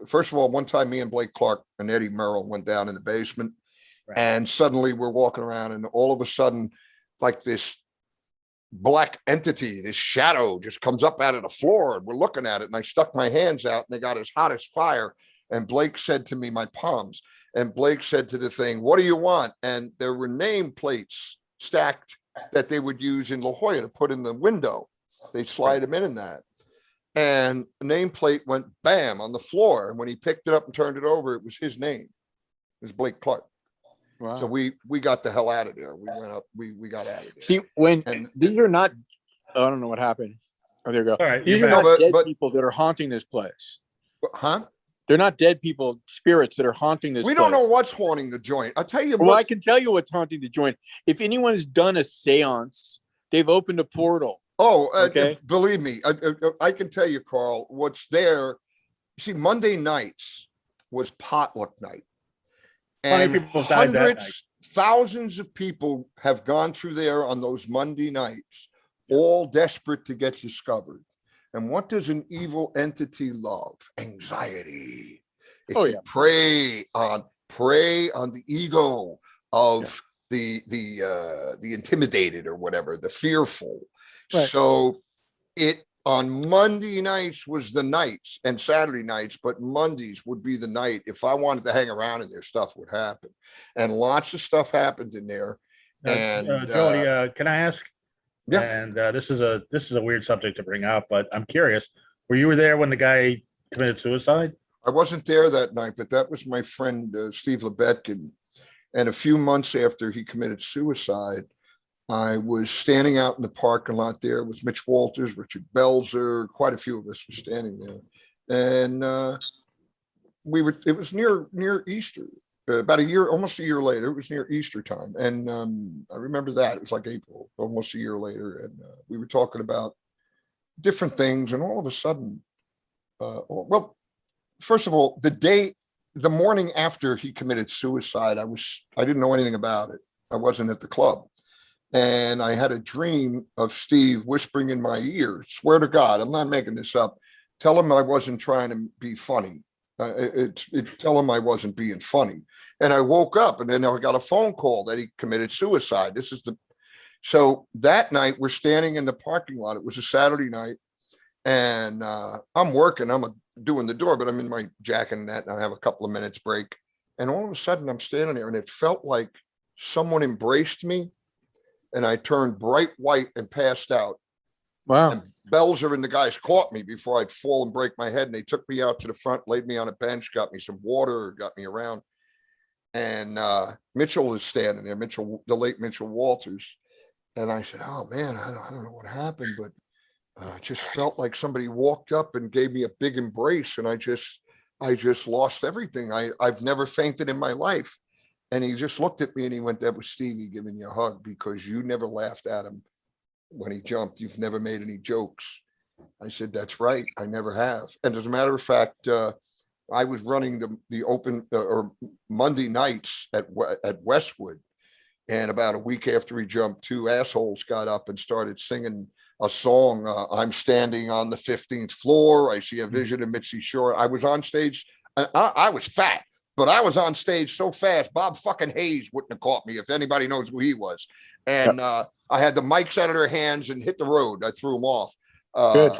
First of all, one time me and Blake Clark and Eddie Merrill went down in the basement, and suddenly we're walking around, and all of a sudden, like this black entity, this shadow just comes up out of the floor, and we're looking at it, and I stuck my hands out, and they got as hot as fire. And Blake said to me, my palms, and Blake said to the thing, what do you want? And there were name plates stacked that they would use in La Jolla to put in the window. They slide them in that. And the nameplate went bam on the floor. And when he picked it up and turned it over, it was his name. It was Blake Clark. Wow. So we got the hell out of there. We went up, we got out of there. See, these are not, I don't know what happened. Oh, there you go. All right, these are not dead people that are haunting this place. Huh? They're not dead people, spirits that are haunting this place. We don't know what's haunting the joint. I'll tell you what. Well, I can tell you what's haunting the joint. If anyone's done a seance, they've opened a portal. Oh, okay. Believe me, I can tell you, Carl, what's there. You see, Monday nights was potluck night. And hundreds, thousands of people have gone through there on those Monday nights, all desperate to get discovered. And what does an evil entity love? Anxiety. It prey on the ego of the intimidated or whatever, the fearful. Right. So it on Monday nights was the nights and Saturday nights, but Mondays would be the night. If I wanted to hang around in there, stuff would happen, and lots of stuff happened in there. And Joey, can I ask? Yeah. And this is a weird subject to bring up, but I'm curious. Were you there when the guy committed suicide? I wasn't there that night, but that was my friend Steve Lebetkin. And a few months after he committed suicide, I was standing out in the parking lot there with Mitch Walters, Richard Belzer, quite a few of us were standing there. And it was near Easter, almost a year later. It was near Easter time. And I remember that. It was like April, almost a year later. And we were talking about different things. And all of a sudden, well, first of all, the morning after he committed suicide, I didn't know anything about it. I wasn't at the club. And I had a dream of Steve whispering in my ear, swear to God, I'm not making this up. Tell him I wasn't trying to be funny. Tell him I wasn't being funny. And I woke up and then I got a phone call that he committed suicide. So that night we're standing in the parking lot. It was a Saturday night and I'm working. I'm doing the door, but I'm in my jacket and that, and I have a couple of minutes break. And all of a sudden I'm standing there and it felt like someone embraced me. And I turned bright white and passed out. Wow. And Belzer and the guys caught me before I'd fall and break my head. And they took me out to the front, laid me on a bench, got me some water, got me around. And Mitchell was standing there, the late Mitchell Walters. And I said, oh man, I don't know what happened, but it just felt like somebody walked up and gave me a big embrace. And I just lost everything. I've never fainted in my life. And he just looked at me and he went, that was Stevie giving you a hug because you never laughed at him when he jumped. You've never made any jokes. I said, that's right. I never have. And as a matter of fact, I was running the open or Monday nights at Westwood. And about a week after he jumped, two assholes got up and started singing a song. I'm standing on the 15th floor. I see a vision of Mitzi Shore. I was on stage. I was fat. But I was on stage so fast, Bob fucking Hayes wouldn't have caught me if anybody knows who he was. And I had the mics out of their hands and hit the road. I threw them off. Good.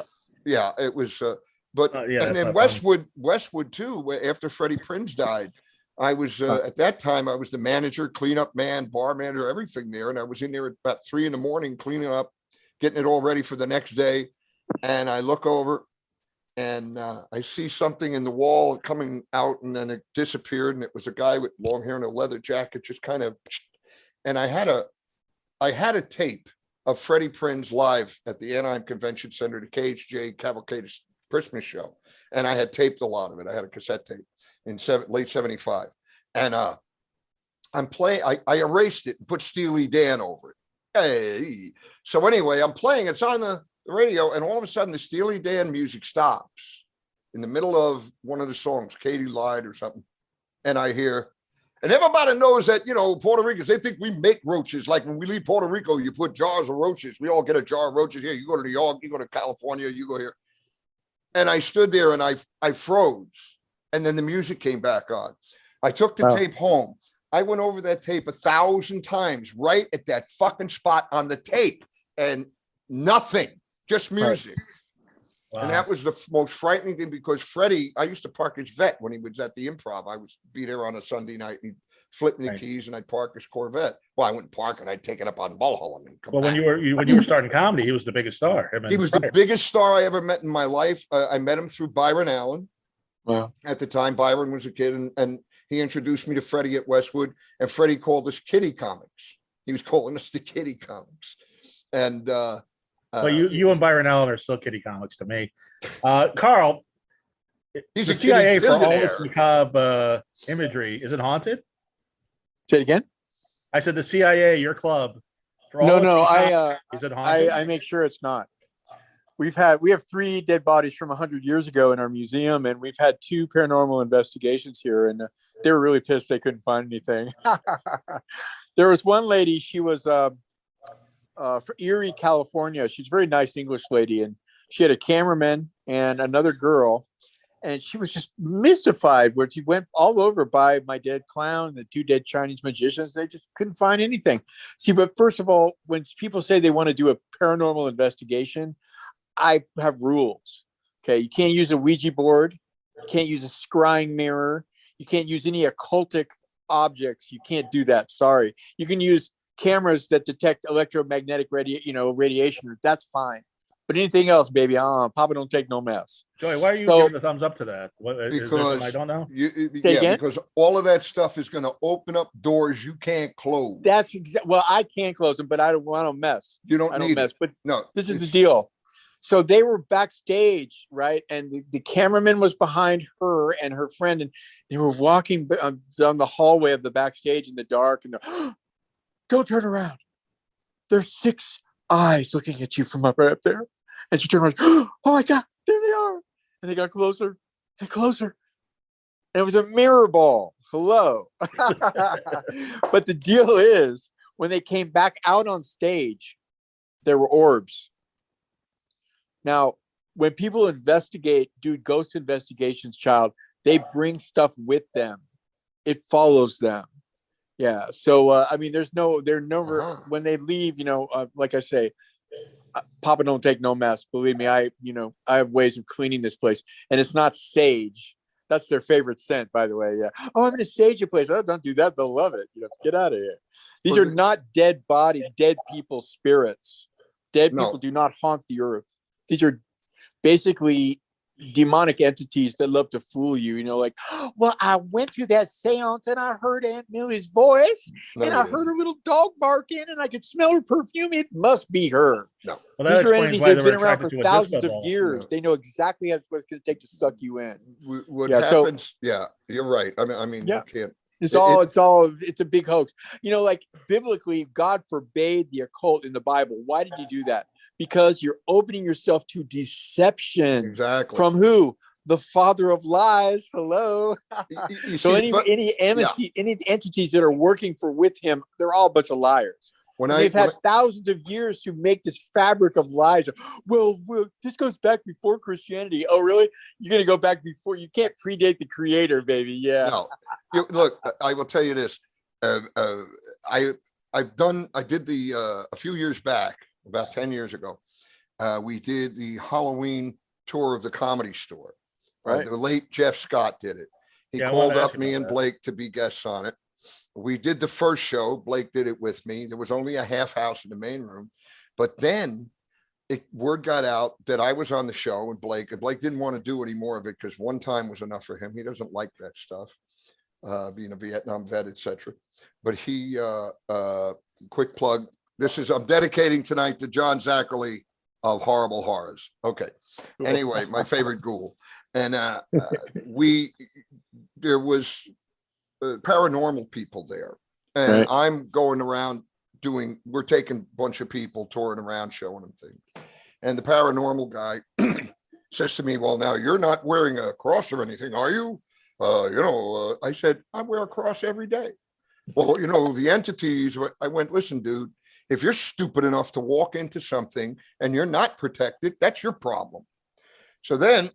Yeah, it was. And then Westwood too. After Freddie Prinze died, I was at that time I was the manager, cleanup man, bar manager, everything there. And I was in there at about 3 a.m, cleaning up, getting it all ready for the next day. And I look over. And I see something in the wall coming out and then it disappeared. And it was a guy with long hair and a leather jacket, just kind of, and I had a tape of Freddie Prinze live at the Anaheim Convention Center, the KHJ Cavalcade Christmas show. And I had taped a lot of it. I had a cassette tape in late 75. And I'm playing, I erased it and put Steely Dan over it. Hey. So anyway, I'm playing, it's on the radio, and all of a sudden the Steely Dan music stops in the middle of one of the songs, Katie Lied or something. And I hear, and everybody knows that, Puerto Ricans, they think we make roaches. Like when we leave Puerto Rico, you put jars of roaches. We all get a jar of roaches here. You go to New York, you go to California, you go here. And I stood there and I froze. And then the music came back on. I took the tape home. I went over that tape 1,000 times right at that fucking spot on the tape and nothing. Just music. Right. Wow. And that was the most frightening thing because Freddie, I used to park his vet when he was at the Improv. I would be there on a Sunday night and he'd flip me the keys and I'd park his Corvette. Well, I wouldn't park it. I'd take it up on Mulholland and come back. When you were starting comedy, he was the biggest star. He was the biggest star I ever met in my life. I met him through Byron Allen. Wow. At the time, Byron was a kid and he introduced me to Freddie at Westwood and Freddie called us Kitty Comics. He was calling us the Kitty Comics. And, well, you and Byron Allen are still Kitty Comics to me. Carl, he's the a CIA for all this macabre imagery. Is it haunted? Say it again. I said the CIA, your club. For all is it haunted? I make sure it's not. We have 3 dead bodies from 100 years ago in our museum, and we've had 2 paranormal investigations here, and they were really pissed they couldn't find anything. There was one lady. She was for Erie, California. She's a very nice English lady, and she had a cameraman and another girl, and she was just mystified where she went all over by my dead clown, the 2 dead Chinese magicians. They just couldn't find anything. See, but first of all, when people say they want to do a paranormal investigation, I have rules. Okay, you can't use a Ouija board, you can't use a scrying mirror, you can't use any occultic objects. You can't do that. Sorry. You can use cameras that detect electromagnetic radiation, that's fine. But anything else, baby, Papa don't take no mess. Joey, why are you giving the thumbs up to that? What, because I don't know. Because all of that stuff is going to open up doors you can't close. Well, I can't close them, but I don't mess. You don't need mess. it. But no, this is the deal. So they were backstage, right? And the cameraman was behind her and her friend, and they were walking down the hallway of the backstage in the dark, and don't turn around. There's 6 eyes looking at you from right up there. And she turned around, oh my God, there they are. And they got closer and closer. And it was a mirror ball. Hello. But the deal is, when they came back out on stage, there were orbs. Now, when people do ghost investigations, child, they bring stuff with them. It follows them. Yeah. So, I mean, when they leave, like I say, Papa don't take no mess. Believe me, I have ways of cleaning this place, and it's not sage. That's their favorite scent, by the way. Yeah. Oh, I'm going to sage your place. Oh, don't do that. They'll love it. Get out of here. These are not dead people spirits. Dead people do not haunt the earth. These are basically demonic entities that love to fool you, like, well, I went to that seance and I heard Aunt Millie's voice and I heard her little dog barking and I could smell her perfume. It must be her. No. Well, these are entities that have been around for thousands of years. No. They know exactly what it's going to take to suck you in. What happens? You're right. I mean, you can't. It's a big hoax. Like biblically, God forbade the occult in the Bible. Why did he do that? Because you're opening yourself to deception. Exactly. From who? The father of lies. Hello. So any entities that are working with him, they're all a bunch of liars. They've had thousands of years to make this fabric of lies. Well, this goes back before Christianity. Oh, really? You're going to go back before? You can't predate the creator, baby. Yeah. No. Look, I will tell you this. I did a few years back, about 10 years ago, we did the Halloween tour of the Comedy Store. Right. The late Jeff Scott did it. He called up me and Blake to be guests on it. We did the first show. Blake did it with me. There was only a half house in the main room. But then word got out that I was on the show, and Blake didn't want to do any more of it because one time was enough for him. He doesn't like that stuff, being a Vietnam vet, etc. But he, quick plug, I'm dedicating tonight to John Zachary of Horrible Horrors. Okay. Anyway, my favorite ghoul. And there was paranormal people there. And I'm going around we're taking a bunch of people touring around, showing them things. And the paranormal guy says to me, well, now you're not wearing a cross or anything, are you? I said, I wear a cross every day. Well, the entities, I went, listen, dude, if you're stupid enough to walk into something and you're not protected, that's your problem. So then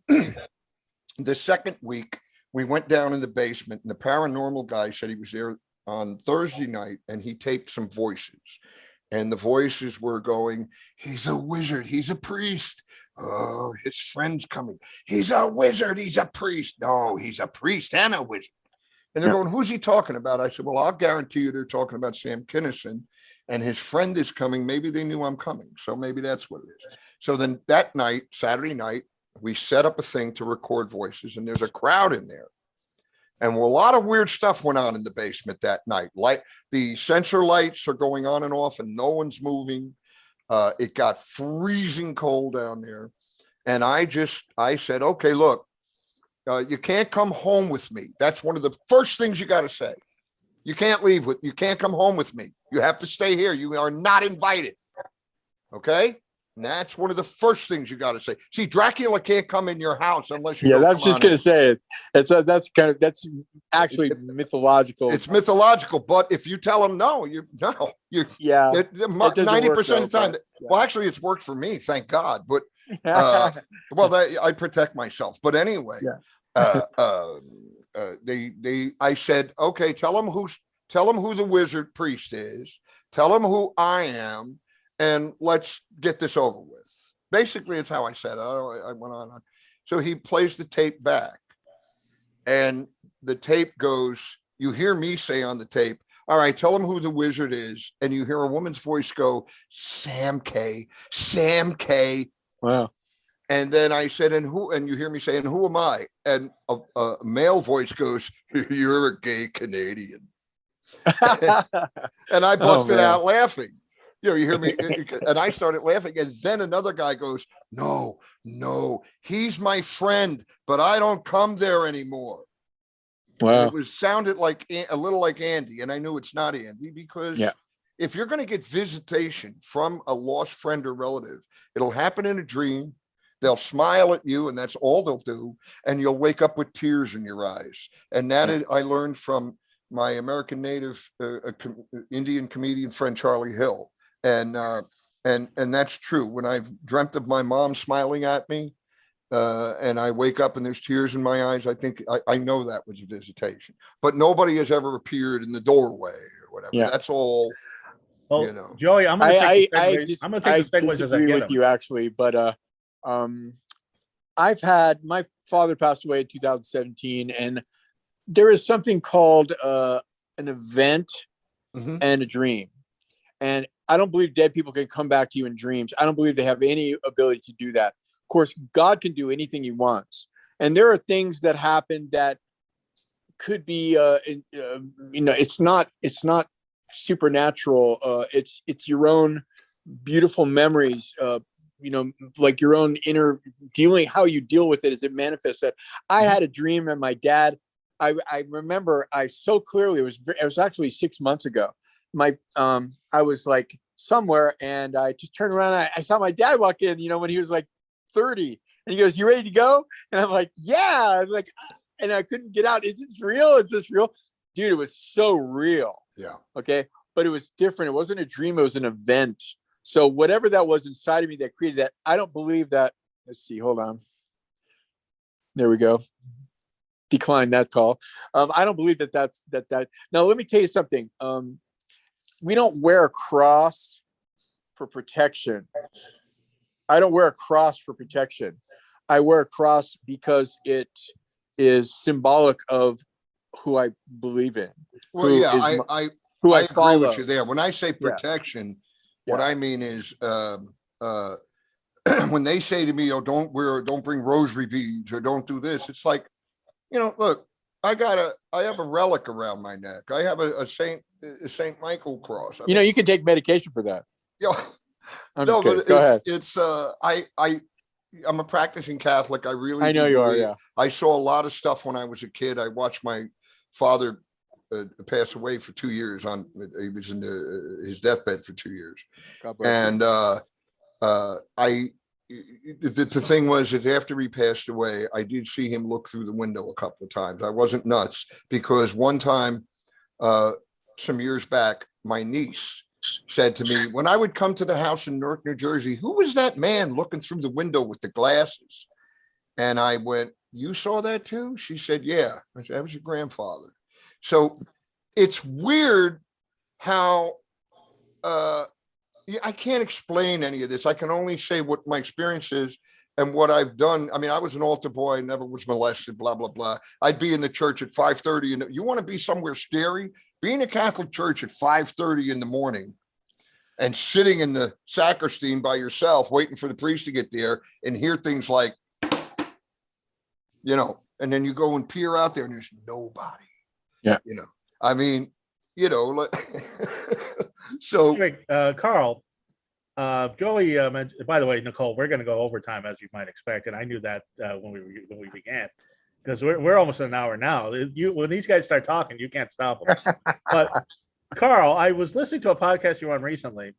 the second week, we went down in the basement, and the paranormal guy said he was there on Thursday night, and he taped some voices. And the voices were going, he's a wizard, he's a priest. Oh, his friend's coming. He's a wizard, he's a priest. No, he's a priest and a wizard. And they're going, who's he talking about? I said, well, I'll guarantee you they're talking about Sam Kinison, and his friend is coming. Maybe they knew I'm coming. So maybe that's what it is. So then that night, Saturday night, we set up a thing to record voices, and there's a crowd in there. And a lot of weird stuff went on in the basement that night. Like the sensor lights are going on and off and no one's moving. It got freezing cold down there. And I said, okay, look, you can't come home with me. That's one of the first things you got to say. You can't come home with me. You have to stay here. You are not invited. Okay. And that's one of the first things you got to say. See, Dracula can't come in your house unless you. Yeah, that's just going to say it. That's actually mythological. It's mythological, but if you tell them no, 90% of the time. Yeah. Well, actually, it's worked for me, thank God. But I protect myself. But anyway, I said, okay, tell them who the wizard priest is. Tell them who I am. And let's get this over with. Basically, it's how I said it. I went on. So he plays the tape back. And the tape goes, you hear me say on the tape, all right, tell him who the wizard is. And you hear a woman's voice go, Sam K, Sam K. Wow. And then I said, and you hear me saying, who am I? And a male voice goes, you're a gay Canadian. And I busted out laughing. You hear me? And I started laughing. And then another guy goes, no, he's my friend, but I don't come there anymore. Wow. And it sounded like a little like Andy. And I knew it's not Andy because if you're going to get visitation from a lost friend or relative, it'll happen in a dream. They'll smile at you, and that's all they'll do. And you'll wake up with tears in your eyes. And that is, I learned from my American native Indian comedian friend, Charlie Hill. And that's true. When I've dreamt of my mom smiling at me, and I wake up and there's tears in my eyes, I think I know that was a visitation. But nobody has ever appeared in the doorway or whatever. Yeah. That's all. Well, Joey, I'm going to take the segues as I get with you actually, but I've had, my father passed away in 2017, and there is something called an event and a dream. And I don't believe dead people can come back to you in dreams. I don't believe they have any ability to do that. Of course, God can do anything he wants. And there are things that happen that could be, it's not supernatural. It's your own beautiful memories, like your own inner dealing, how you deal with it as it manifests. That I had a dream, and my dad, I remember so clearly, it was actually 6 months ago. I was like somewhere, and I just turned around. I saw my dad walk in, when he was like 30, and he goes, "You ready to go?" And I'm like, "Yeah." I'm like, and I couldn't get out. Is this real? Is this real? Dude, it was so real. Yeah. Okay. But it was different. It wasn't a dream. It was an event. So whatever that was inside of me that created that, I don't believe that. Let's see. Hold on. There we go. Decline that call. I don't believe that. Now, let me tell you something. We don't wear a cross for protection. I don't wear a cross for protection. I wear a cross because it is symbolic of who I believe in. Well, I agree with you there. When I say protection, what I mean is when they say to me, "Oh, don't bring rosary beads or don't do this," it's like, look, I have a relic around my neck. I have a Saint Michael cross. You can take medication for that. Yeah. No, but go ahead. It's I'm a practicing Catholic. I know you are. Yeah. I saw a lot of stuff when I was a kid. I watched my father pass away for 2 years. He was in his deathbed for 2 years. God bless him. The thing was that after he passed away, I did see him look through the window a couple of times. I wasn't nuts, because one time, some years back, my niece said to me, when I would come to the house in Newark, New Jersey, "Who was that man looking through the window with the glasses?" And I went, "You saw that too?" She said, "Yeah." I said, "That was your grandfather." So it's weird how I can't explain any of this. I can only say what my experience is and what I've done. I mean, I was an altar boy. I never was molested, blah, blah, blah. I'd be in the church at 5:30. And you want to be somewhere scary? Be in a Catholic church at 5:30 in the morning and sitting in the sacristy by yourself, waiting for the priest to get there, and hear things like, and then you go and peer out there and there's nobody. Yeah. I mean, so Carl, Joey mentioned, by the way, Nicole, we're going to go overtime, as you might expect, and I knew that when we began, because we're almost an hour now. When these guys start talking, you can't stop them. But Carl, I was listening to a podcast you were on recently,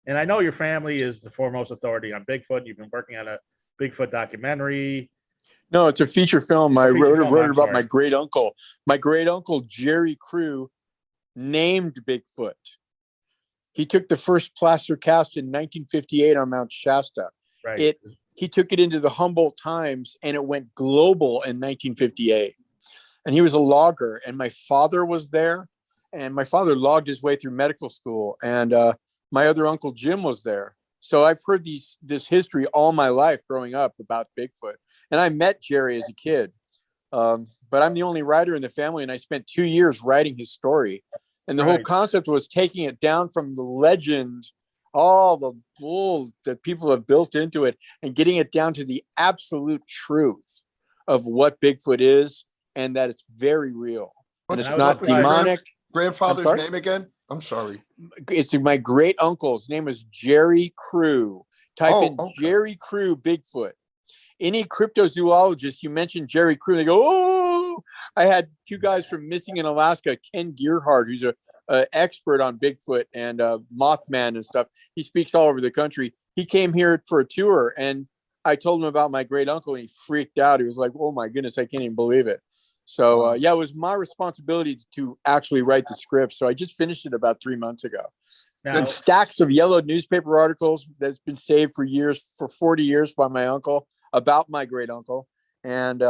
and I know your family is the foremost authority on Bigfoot. You've been working on a Bigfoot documentary. No, it's a feature film. I wrote it about my great uncle. My great uncle, Jerry Crew, named Bigfoot. He took the first plaster cast in 1958 on Mount Shasta. Right. He took it into the Humboldt Times, and it went global in 1958. And he was a logger, and my father was there, and my father logged his way through medical school, and my other uncle Jim was there. So I've heard this history all my life growing up about Bigfoot. And I met Jerry as a kid, but I'm the only writer in the family, and I spent 2 years writing his story. And the whole concept was taking it down from the legend, all the bull that people have built into it, and getting it down to the absolute truth of what Bigfoot is, and that it's very real. And it's not demonic. Grandfather's name again? I'm sorry. It's my great uncle. His name was Jerry Crew. Type in Jerry Crew Bigfoot. Any cryptozoologist, you mentioned Jerry Crew, they go, oh! I had two guys from Missing in Alaska, Ken Gearhart, who's a expert on Bigfoot and Mothman and stuff. He speaks all over the country. He came here for a tour, and I told him about my great uncle, and he freaked out. He was like, oh my goodness, I can't even believe it. So it was my responsibility to actually write the script. So I just finished it about 3 months ago. And stacks of yellow newspaper articles that's been saved for 40 years by my uncle about my great uncle, and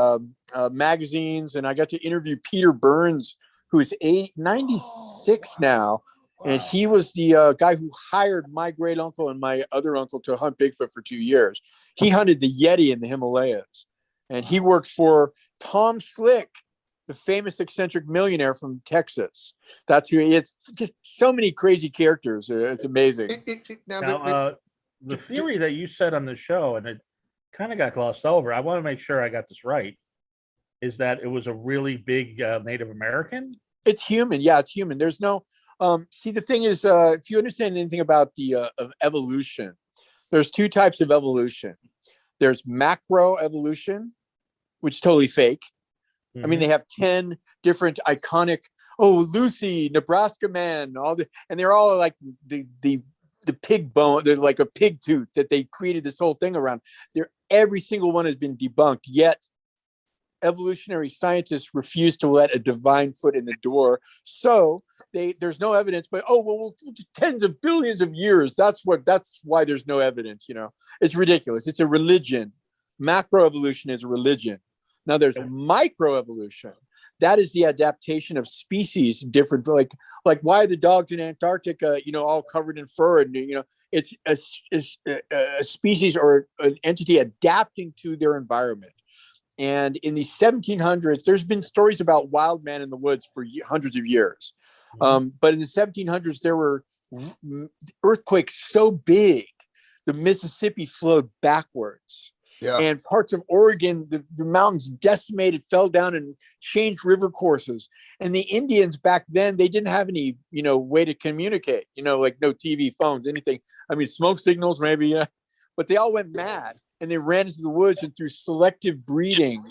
magazines. And I got to interview Peter Burns, who is 96 now. And he was the guy who hired my great uncle and my other uncle to hunt Bigfoot for 2 years. He hunted the Yeti in the Himalayas, and he worked for Tom Slick, the famous eccentric millionaire from Texas. That's who he is. Just so many crazy characters. It's amazing. The theory that you said on the show, and it kind of got glossed over, I want to make sure I got this right, is that it was a really big Native American? It's human. Yeah, it's human. There's no, see, the thing is, if you understand anything about the of evolution, there's two types of evolution. There's macro evolution, which is totally fake. I mean, they have 10 different iconic, Lucy, Nebraska Man, and they're all like the pig bone, they're like a pig tooth that they created this whole thing around. Every single one has been debunked, yet evolutionary scientists refuse to let a divine foot in the door. So there's no evidence, but tens of billions of years. That's why there's no evidence. It's ridiculous. It's a religion. Macroevolution is a religion. Now there's microevolution. That is the adaptation of species, different, like why are the dogs in Antarctica, all covered in fur, and it's a species or an entity adapting to their environment. And in the 1700s, there's been stories about wild man in the woods for hundreds of years. But in the 1700s, there were earthquakes so big, the Mississippi flowed backwards. Yeah. And parts of Oregon, the mountains decimated, fell down and changed river courses. And the Indians back then, they didn't have any, way to communicate, like no TV, phones, anything. I mean, smoke signals, maybe, but they all went mad and they ran into the woods, and through selective breeding,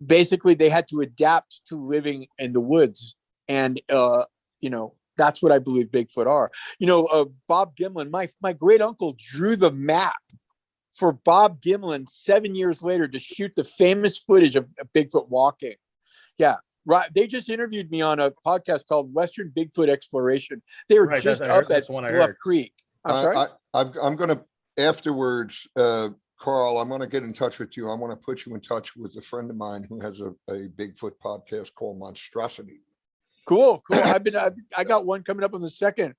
basically they had to adapt to living in the woods. And, that's what I believe Bigfoot are. Bob Gimlin, my great uncle drew the map for Bob Gimlin 7 years later to shoot the famous footage of Bigfoot walking. Yeah, right. They just interviewed me on a podcast called Western Bigfoot Exploration. They were just up at Bluff Creek. I'm sorry? I'm going to, afterwards, Carl, I'm going to get in touch with you. I want to put you in touch with a friend of mine who has a Bigfoot podcast called Monstrosity. Cool. I got one coming up on the 2nd.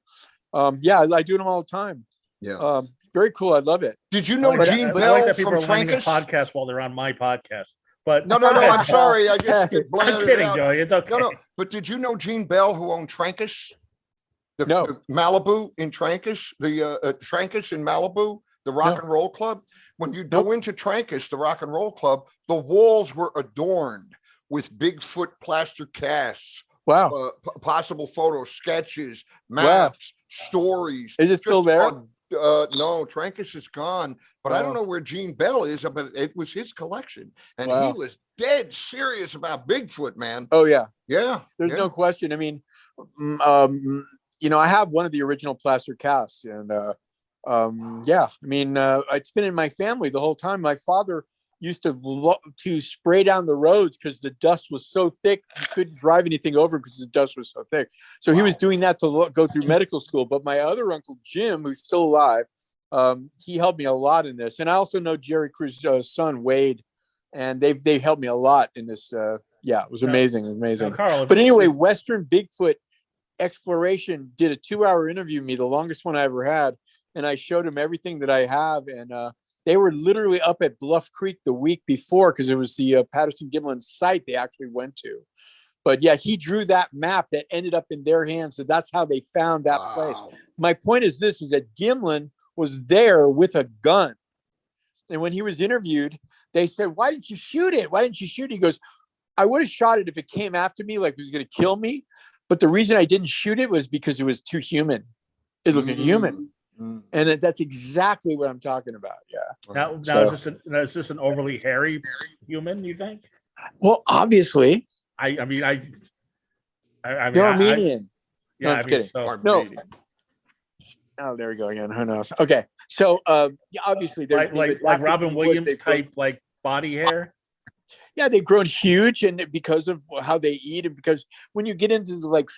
I do them all the time. Yeah. Very cool. I love it. Did you know Gene Bell like that people from are listening to Trancas? podcast while they're on my podcast. But no, I'm sorry. I just I'm kidding, Joey. It's okay. No. But did you know Gene Bell, who owned Trancas? No. The Malibu in Trancas, the Trancas in Malibu, the Rock and Roll Club. When you go into Trancas, the Rock and Roll Club, the walls were adorned with Bigfoot plaster casts. Wow. Possible photos, sketches, maps, stories. Is it still there? No, Trancas is gone, but I don't know where Gene Bell is, but it was his collection. And he was dead serious about Bigfoot, man. Oh, yeah. Yeah. There's no question. I mean, I have one of the original plaster casts, and it's been in my family the whole time. My father used to spray down the roads because the dust was so thick you couldn't drive anything over because the dust was so thick. So he was doing that to go through medical school. But my other uncle Jim, who's still alive, he helped me a lot in this. And I also know Jerry Cruz's son Wade, and they helped me a lot in this. It was amazing. It was amazing. Carl, but anyway, Western Bigfoot Exploration did a 2-hour interview with me, the longest one I ever had, and I showed him everything that I have. And they were literally up at Bluff Creek the week before because it was the Patterson Gimlin site they actually went to. But yeah, he drew that map that ended up in their hands. So that's how they found that place. My point is this, is that Gimlin was there with a gun. And when he was interviewed, they said, why didn't you shoot it? Why didn't you shoot it? He goes, I would have shot it if it came after me, like it was going to kill me. But the reason I didn't shoot it was because it was too human. It looked human. And that's exactly what I'm talking about. Yeah. Now is this an overly hairy human, you think? Well, obviously. I mean, They're Armenian. Yeah, no, I'm kidding. No. Oh, there we go again. Who knows? Okay. So yeah, obviously they're like Robin Williams type, like body hair. Yeah, they've grown huge, and because of how they eat, and because when you get into the like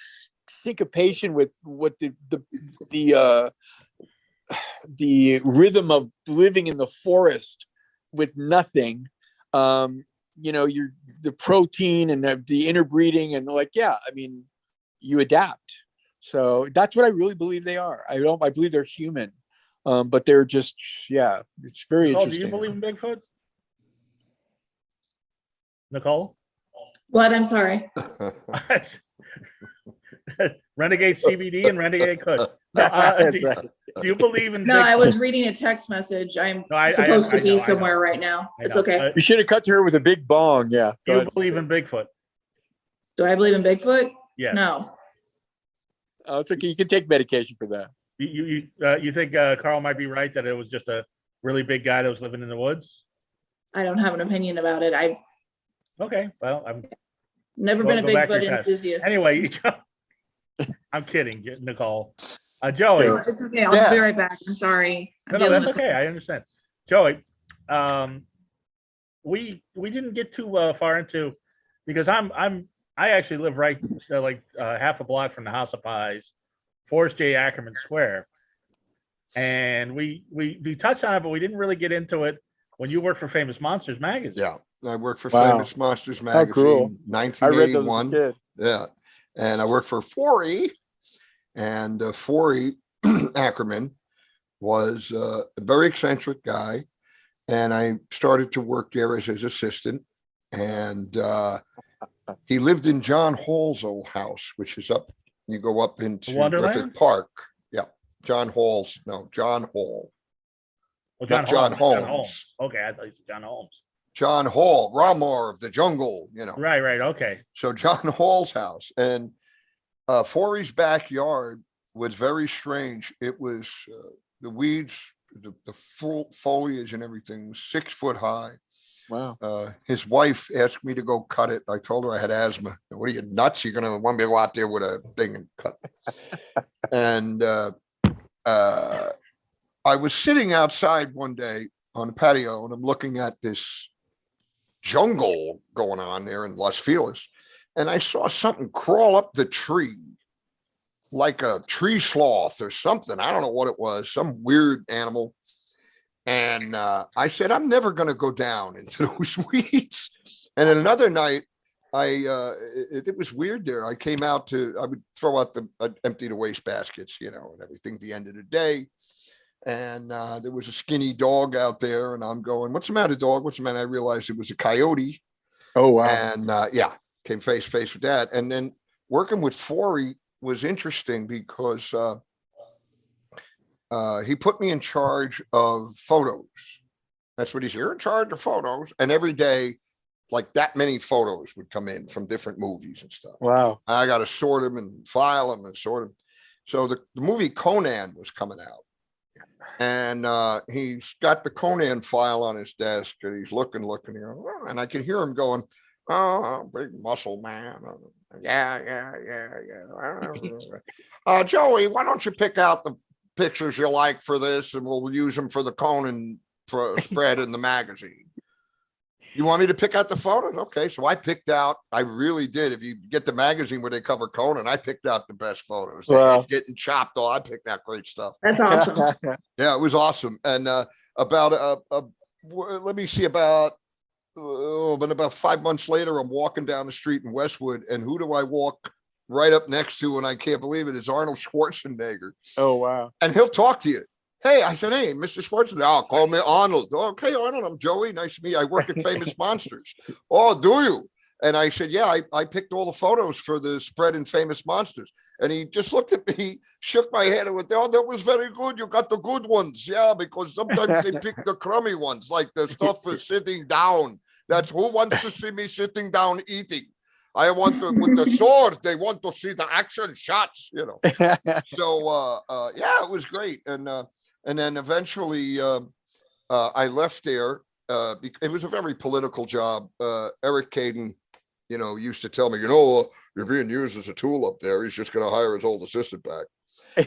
syncopation with what the rhythm of living in the forest with nothing, you're the protein and the interbreeding, and like, yeah, I mean, you adapt. So that's what I really believe they are. I believe they're human, but they're just, yeah, it's very interesting. Do you believe in Bigfoot, Nicole? What? I'm sorry. Renegade CBD and Renegade Kush. Do you believe in? No, Bigfoot? I was reading a text message. I'm supposed to be somewhere right now. It's okay. You should have cut to her with a big bong. Yeah. Do you believe in Bigfoot? Do I believe in Bigfoot? Yeah. No. Oh, it's okay. You can take medication for that. You think Carl might be right that it was just a really big guy that was living in the woods? I don't have an opinion about it. Okay. Well, I'm never been a Bigfoot enthusiast. Anyway, I'm kidding, Nicole. Joey. No, it's okay. I'll be right back. I'm sorry. No, that's okay. I understand. Joey, we didn't get too far into, because I actually live right half a block from the House of Pies, Forrest J. Ackerman Square, and we touched on it, but we didn't really get into it when you worked for Famous Monsters magazine. Yeah, I worked for Famous Monsters magazine, cool. 1981. Yeah, and I worked for Forey, and Forey Ackerman was a very eccentric guy, and I started to work there as his assistant, and he lived in John Hall's old house, which is up, you go up into Griffith Park. Yeah, John Hall. Well, John Holmes. Okay, I thought you said John Holmes. John Hall, Ramar of the jungle, Right, okay. So John Hall's house, and Forey's backyard was very strange. It was the weeds, the full foliage and everything was 6 foot high. Wow. His wife asked me to go cut it. I told her I had asthma. What are you, nuts? You're going to want me to go out there with a thing and cut. And I was sitting outside one day on the patio, and I'm looking at this jungle going on there in Los Feliz. And I saw something crawl up the tree, like a tree sloth or something. I don't know what it was, some weird animal. And I said, I'm never going to go down into those weeds. And then another night, it was weird there. I came out I would throw out I'd empty the waste baskets, and everything at the end of the day. And there was a skinny dog out there, and I'm going, what's the matter, dog? What's the matter? I realized it was a coyote. Oh, wow. And came face to face with that. And then working with Forey was interesting because he put me in charge of photos. That's what he said. You're in charge of photos. And every day, like that many photos would come in from different movies and stuff. Wow. I got to sort them and file them and sort them. So the movie Conan was coming out. And he's got the Conan file on his desk, and he's looking here. And I can hear him going, oh, big muscle man. Yeah. Joey, why don't you pick out the pictures you like for this, and we'll use them for the Conan spread in the magazine. You want me to pick out the photos? Okay, so I picked out, I really did. If you get the magazine where they cover Conan, I picked out the best photos. Wow. Getting chopped off, I picked out great stuff. That's awesome. Yeah, it was awesome. And let me see, about 5 months later, I'm walking down the street in Westwood, and who do I walk right up next to? And I can't believe it, is Arnold Schwarzenegger. Oh, wow. And he'll talk to you. Hey, I said, hey, Mr. Schwarzenegger. Oh, call me Arnold. Okay, Arnold, I'm Joey. Nice to meet you. I work at Famous Monsters. Oh, do you? And I said, yeah, I picked all the photos for the spread in Famous Monsters. And he just looked at me, shook my head and went, oh, that was very good. You got the good ones. Yeah, because sometimes they pick the crummy ones, like the stuff for sitting down. That's who wants to see me sitting down eating. I want to, with the sword, they want to see the action shots, you know. So, yeah, it was great. And then eventually I left there. It was a very political job. Eric Caden, you know, used to tell me, you know, you're being used as a tool up there. He's just going to hire his old assistant back.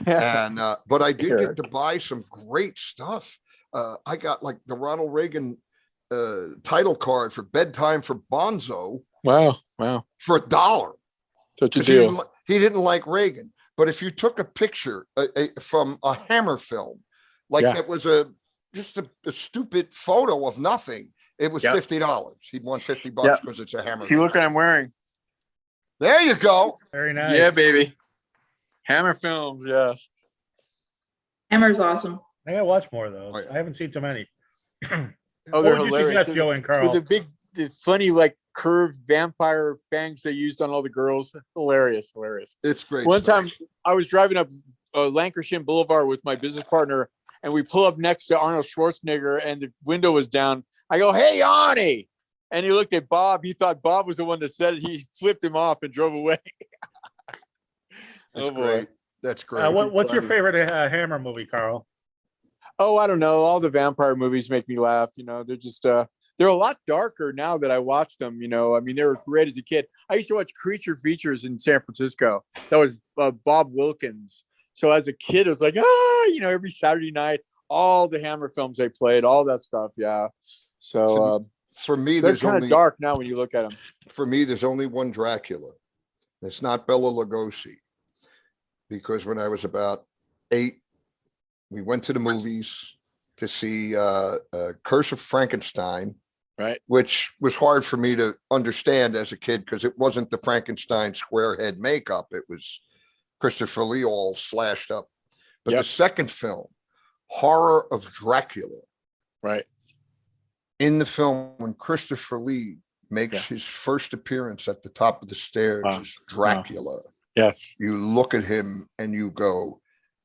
And but I did get to buy some great stuff. I got like the Ronald Reagan title card for Bedtime for Bonzo. Wow. For $1. Such a deal. He didn't like Reagan. But if you took a picture from a Hammer film, like it was just a stupid photo of nothing, it was $50. He'd want $50 because it's a Hammer. See, look what I'm wearing. There you go. Very nice. Yeah, baby. Hammer films, yes. Hammer's awesome. I gotta watch more of those. Oh, yeah. I haven't seen too many. Oh, they're What would you hilarious. suggest, Joe and Carl? With the funny, like curved vampire fangs they used on all the girls. Hilarious. It's great. One stuff. time I was driving up Lancashire Boulevard with my business partner, and we pull up next to Arnold Schwarzenegger, and the window was down. I go, "Hey, Arnie!" And he looked at Bob. He thought Bob was the one that said it. He flipped him off and drove away. That's great. That's great. What's your favorite Hammer movie, Carl? Oh, I don't know. All the vampire movies make me laugh. You know, they're just they're a lot darker now that I watch them. You know, I mean, they were great as a kid. I used to watch Creature Features in San Francisco. That was Bob Wilkins. So as a kid, it was like, you know, every Saturday night, all the Hammer films they played, all that stuff. Yeah. So for me, they're there's kind only of dark now when you look at them. For me, there's only one Dracula. It's not Bela Lugosi, because when I was about 8, we went to the movies to see Curse of Frankenstein, right? Which was hard for me to understand as a kid because it wasn't the Frankenstein square head makeup. It was Christopher Lee all slashed up. But the second film, Horror of Dracula, right? In the film, when Christopher Lee makes his first appearance at the top of the stairs as Dracula, yes, you look at him and you go,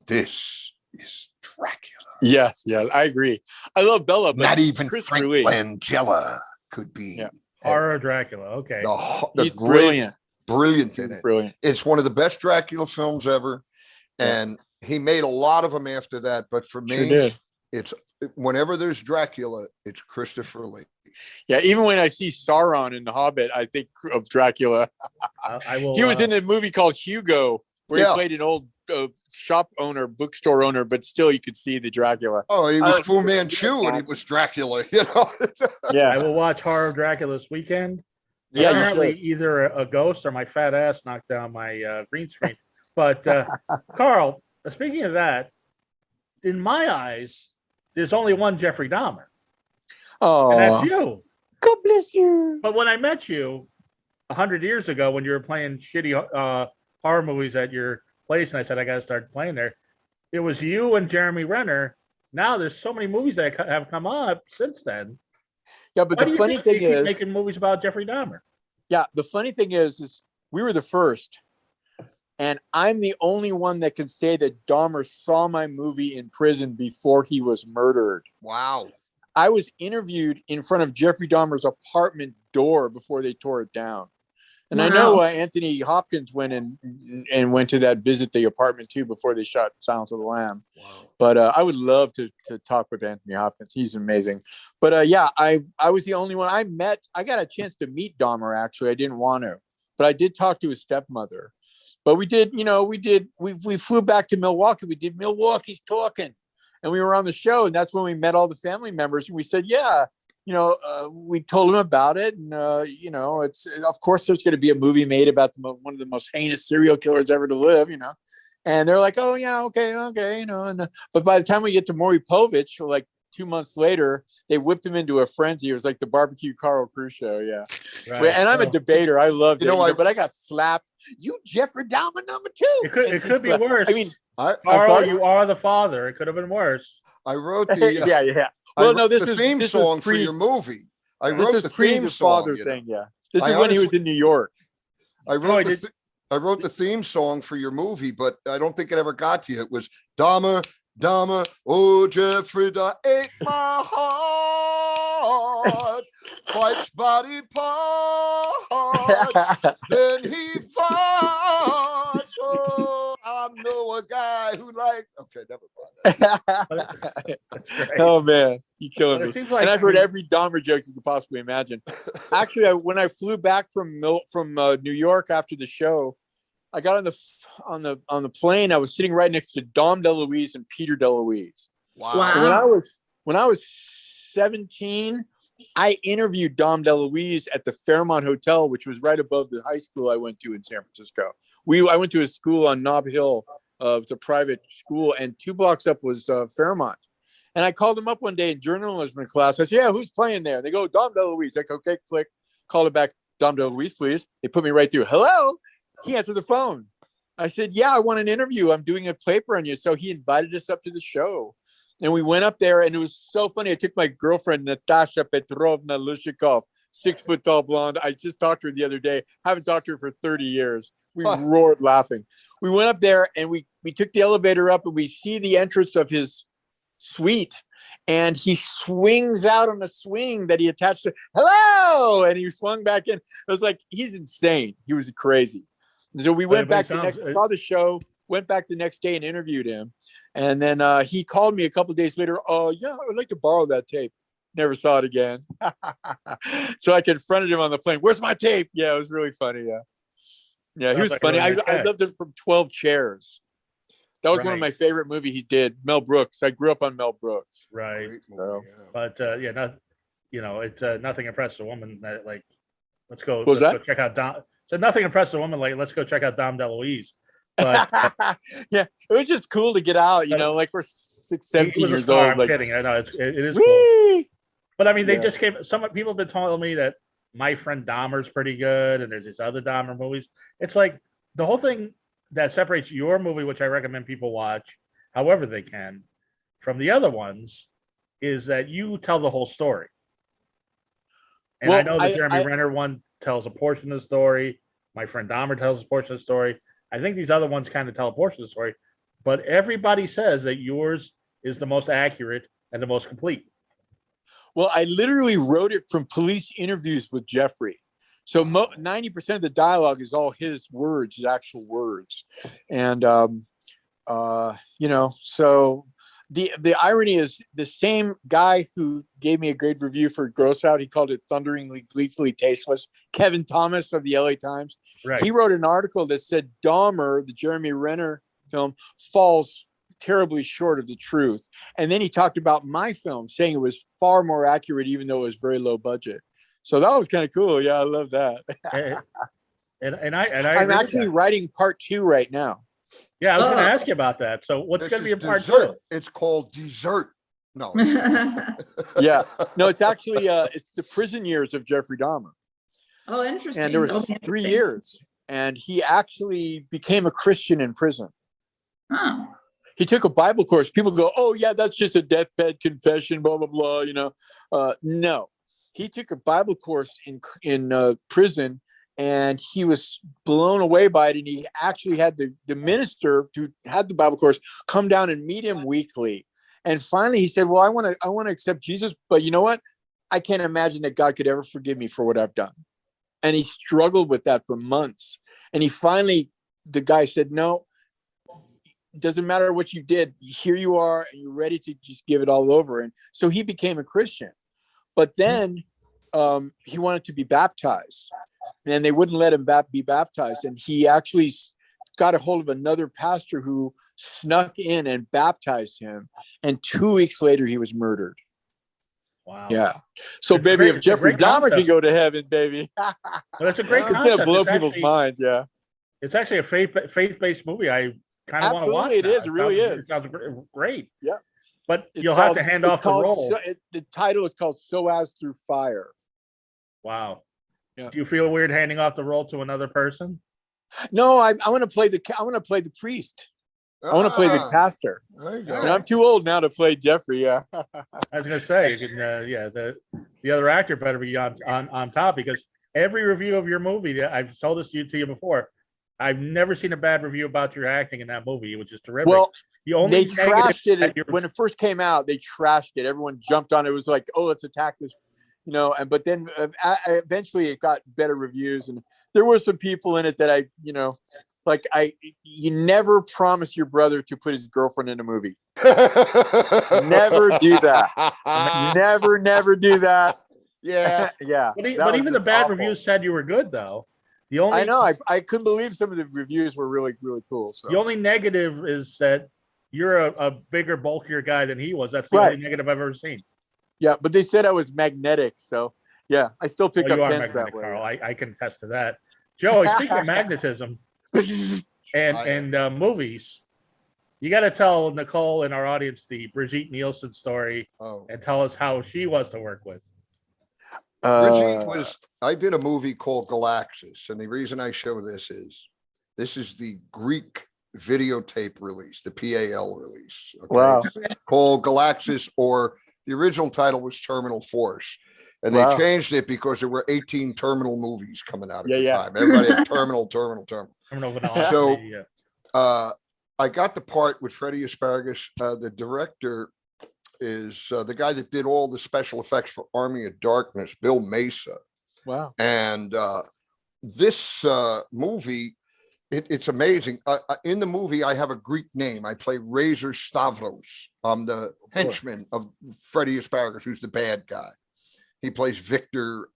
"This is Dracula." Yes, I agree. I love Bella, but not even Christopher Frank Lee. Langella could be. Yeah. Horror Dracula. Okay. The He's brilliant. Brilliant in it. Brilliant. It's one of the best Dracula films ever. And he made a lot of them after that. But for me, it's whenever there's Dracula, it's Christopher Lee. Yeah, even when I see Sauron in The Hobbit, I think of Dracula. I will. He was in a movie called Hugo, where he played an old shop owner, bookstore owner, but still you could see the Dracula. Oh, he was Fu Manchu and he was Dracula, you know? I will watch Horror of Dracula this weekend. Yeah, apparently either a ghost or my fat ass knocked down my green screen. But Carl, speaking of that, in my eyes, there's only one Jeffrey Dahmer. Oh, and that's you. God bless you. But when I met you 100 years ago, when you were playing shitty horror movies at your place, and I said I got to start playing there, it was you and Jeremy Renner. Now there's so many movies that have come up since then. Yeah, but the funny thing is making movies about Jeffrey Dahmer. Yeah, the funny thing is we were the first, and I'm the only one that can say that Dahmer saw my movie in prison before he was murdered. Wow. I was interviewed in front of Jeffrey Dahmer's apartment door before they tore it down. And I know Anthony Hopkins went and went to that visit the apartment too before they shot Silence of the Lamb. Wow. But I would love to talk with Anthony Hopkins. He's amazing. But I was the only one I got a chance to meet Dahmer. Actually, I didn't want to, but I did talk to his stepmother. But we flew back to Milwaukee. We did Milwaukee's Talking, and we were on the show, and that's when we met all the family members. And we said, we told him about it, and it's of course there's going to be a movie made about one of the most heinous serial killers ever to live, and they're like, oh yeah, okay, but by the time we get to Maury Povich, like 2 months later, they whipped him into a frenzy. It was like the barbecue Carl Cruz show, Right. And I'm a debater. I loved it, but I got slapped. You Jeffrey Dahmer number 2. It could be worse. I mean, Carl, you are the father. It could have been worse. I wrote the yeah. Well, no, this the is theme song for your movie. I wrote the theme song thing. Yeah. This is when he was in New York. I wrote the theme song for your movie, but I don't think it ever got to you. It was Dahmer, Dahmer, oh, Jeffrey Dahmer ate my heart, twice body parts, then he fought. So I know a guy who okay, never mind. Oh man, you killing me. Like, and I've heard every Dahmer joke you could possibly imagine. Actually, when I flew back from New York after the show, I got on the plane. I was sitting right next to Dom DeLuise and Peter DeLuise. Wow. When I was 17, I interviewed Dom DeLuise at the Fairmont Hotel, which was right above the high school I went to in San Francisco. I went to a school on Nob Hill. It's a private school, and 2 blocks up was Fairmont. And I called him up one day in journalism class. I said, "Yeah, who's playing there?" They go, "Dom DeLuise." I go, "Okay, click." Called it back. "Dom DeLuise, please." They put me right through. "Hello." He answered the phone. I said, "Yeah, I want an interview. I'm doing a paper on you." So he invited us up to the show. And we went up there, and it was so funny. I took my girlfriend, Natasha Petrovna Lushikov, 6 foot tall blonde. I just talked to her the other day. Haven't talked to her for 30 years. We roared laughing. We went up there, and we took the elevator up, and we see the entrance of his suite. And he swings out on a swing that he attached to, "Hello!" And he swung back in. I was like, he's insane. He was crazy. So we went back saw the show, went back the next day and interviewed him. And then he called me a couple of days later. "Oh, yeah, I would like to borrow that tape." Never saw it again. So I confronted him on the plane. "Where's my tape?" Yeah, it was really funny. Yeah, he was funny. I loved him from 12 Chairs. That was one of my favorite movies he did. Mel Brooks. I grew up on Mel Brooks. Right. So. But it's nothing impressed a woman that like, let's go check out Dom. So nothing impressed a woman like, let's go check out Dom DeLuise. But yeah, it was just cool to get out, like we're 17 years old. I'm like, kidding. I know it is cool. But I mean, they just came. Some people have been telling me that My Friend Dahmer's pretty good, and there's these other Dahmer movies. It's like the whole thing that separates your movie, which I recommend people watch, however they can, from the other ones, is that you tell the whole story. And I know the Jeremy Renner one tells a portion of the story. My Friend Dahmer tells a portion of the story. I think these other ones kind of tell a portion of the story, but everybody says that yours is the most accurate and the most complete. Well, I literally wrote it from police interviews with Jeffrey. So 90% of the dialogue is all his words, his actual words. And, so the irony is the same guy who gave me a great review for Gross Out, he called it thunderingly, gleefully tasteless, Kevin Thomas of the LA Times. Right. He wrote an article that said Dahmer, the Jeremy Renner film, falls terribly short of the truth. And then he talked about my film, saying it was far more accurate, even though it was very low budget. So that was kind of cool. Yeah, I love that. I'm actually writing part 2 right now. Yeah, I was going to ask you about that. So what's going to be a part 2? It's called Dessert. No. Yeah. No, it's actually it's the prison years of Jeffrey Dahmer. Oh, interesting. And there was 3 years, and he actually became a Christian in prison. Oh. He took a Bible course. People go, "Oh yeah, that's just a deathbed confession, blah blah blah." No, he took a Bible course in prison, and he was blown away by it. And he actually had the minister who had the Bible course come down and meet him weekly. And finally, he said, "Well, I want to accept Jesus, but you know what? I can't imagine that God could ever forgive me for what I've done." And he struggled with that for months. And the guy said, "No. It doesn't matter what you did. Here you are, and you're ready to just give it all over." And so he became a Christian. But then he wanted to be baptized, and they wouldn't let him be baptized. And he actually got a hold of another pastor who snuck in and baptized him. And 2 weeks later, he was murdered. Wow. Yeah. So, baby, if Jeffrey Dahmer can go to heaven, baby, well, that's a great. It's going to blow people's minds. Yeah. It's actually a faith-based movie. I kind of want to watch. It is. It really is. It sounds great. Yeah. But you'll have to hand off the role. The title is called "So As Through Fire." Wow. Yeah. Do you feel weird handing off the role to another person? No, I want to play the priest. I want to play the pastor. There you go. And I'm too old now to play Jeffrey. Yeah. I was going to say, you can, the other actor better be on top, because every review of your movie, I've told this to you before. I've never seen a bad review about your acting in that movie. It was just terrific. Well, they negative trashed it that you're- when it first came out. They trashed it. Everyone jumped on it. It was like, oh, let's attack this, you know. And but then eventually it got better reviews, and there were some people in it that I, you know, like you never promise your brother to put his girlfriend in a movie. Never do that. Never do that. Yeah. Yeah. But even the bad reviews said you were good, though. The only I know. I couldn't believe some of the reviews were really, really cool. So the only negative is that you're a bigger, bulkier guy than he was. That's the only negative I've ever seen. Yeah, but they said I was magnetic. So yeah, I still pick Well, up you are pens magnetic, that way. Carl. I can attest to that. Joey, speaking of magnetism and movies, you got to tell Nicole and our audience the Brigitte Nielsen story and tell us how she was to work with. Brigitte I did a movie called Galaxis, and the reason I show this is the Greek videotape release, the PAL release. Okay? Wow. It's called Galaxis, or the original title was Terminal Force. And they changed it because there were 18 Terminal movies coming out at the time. Everybody had Terminal. So I got the part with Freddie Asparagus. The director is the guy that did all the special effects for Army of Darkness, Bill Mesa. Wow. And this movie, it's amazing. In the movie, I have a Greek name. I play Razor Stavros. I'm the henchman of Freddie Asparagus, who's the bad guy. He plays Victor.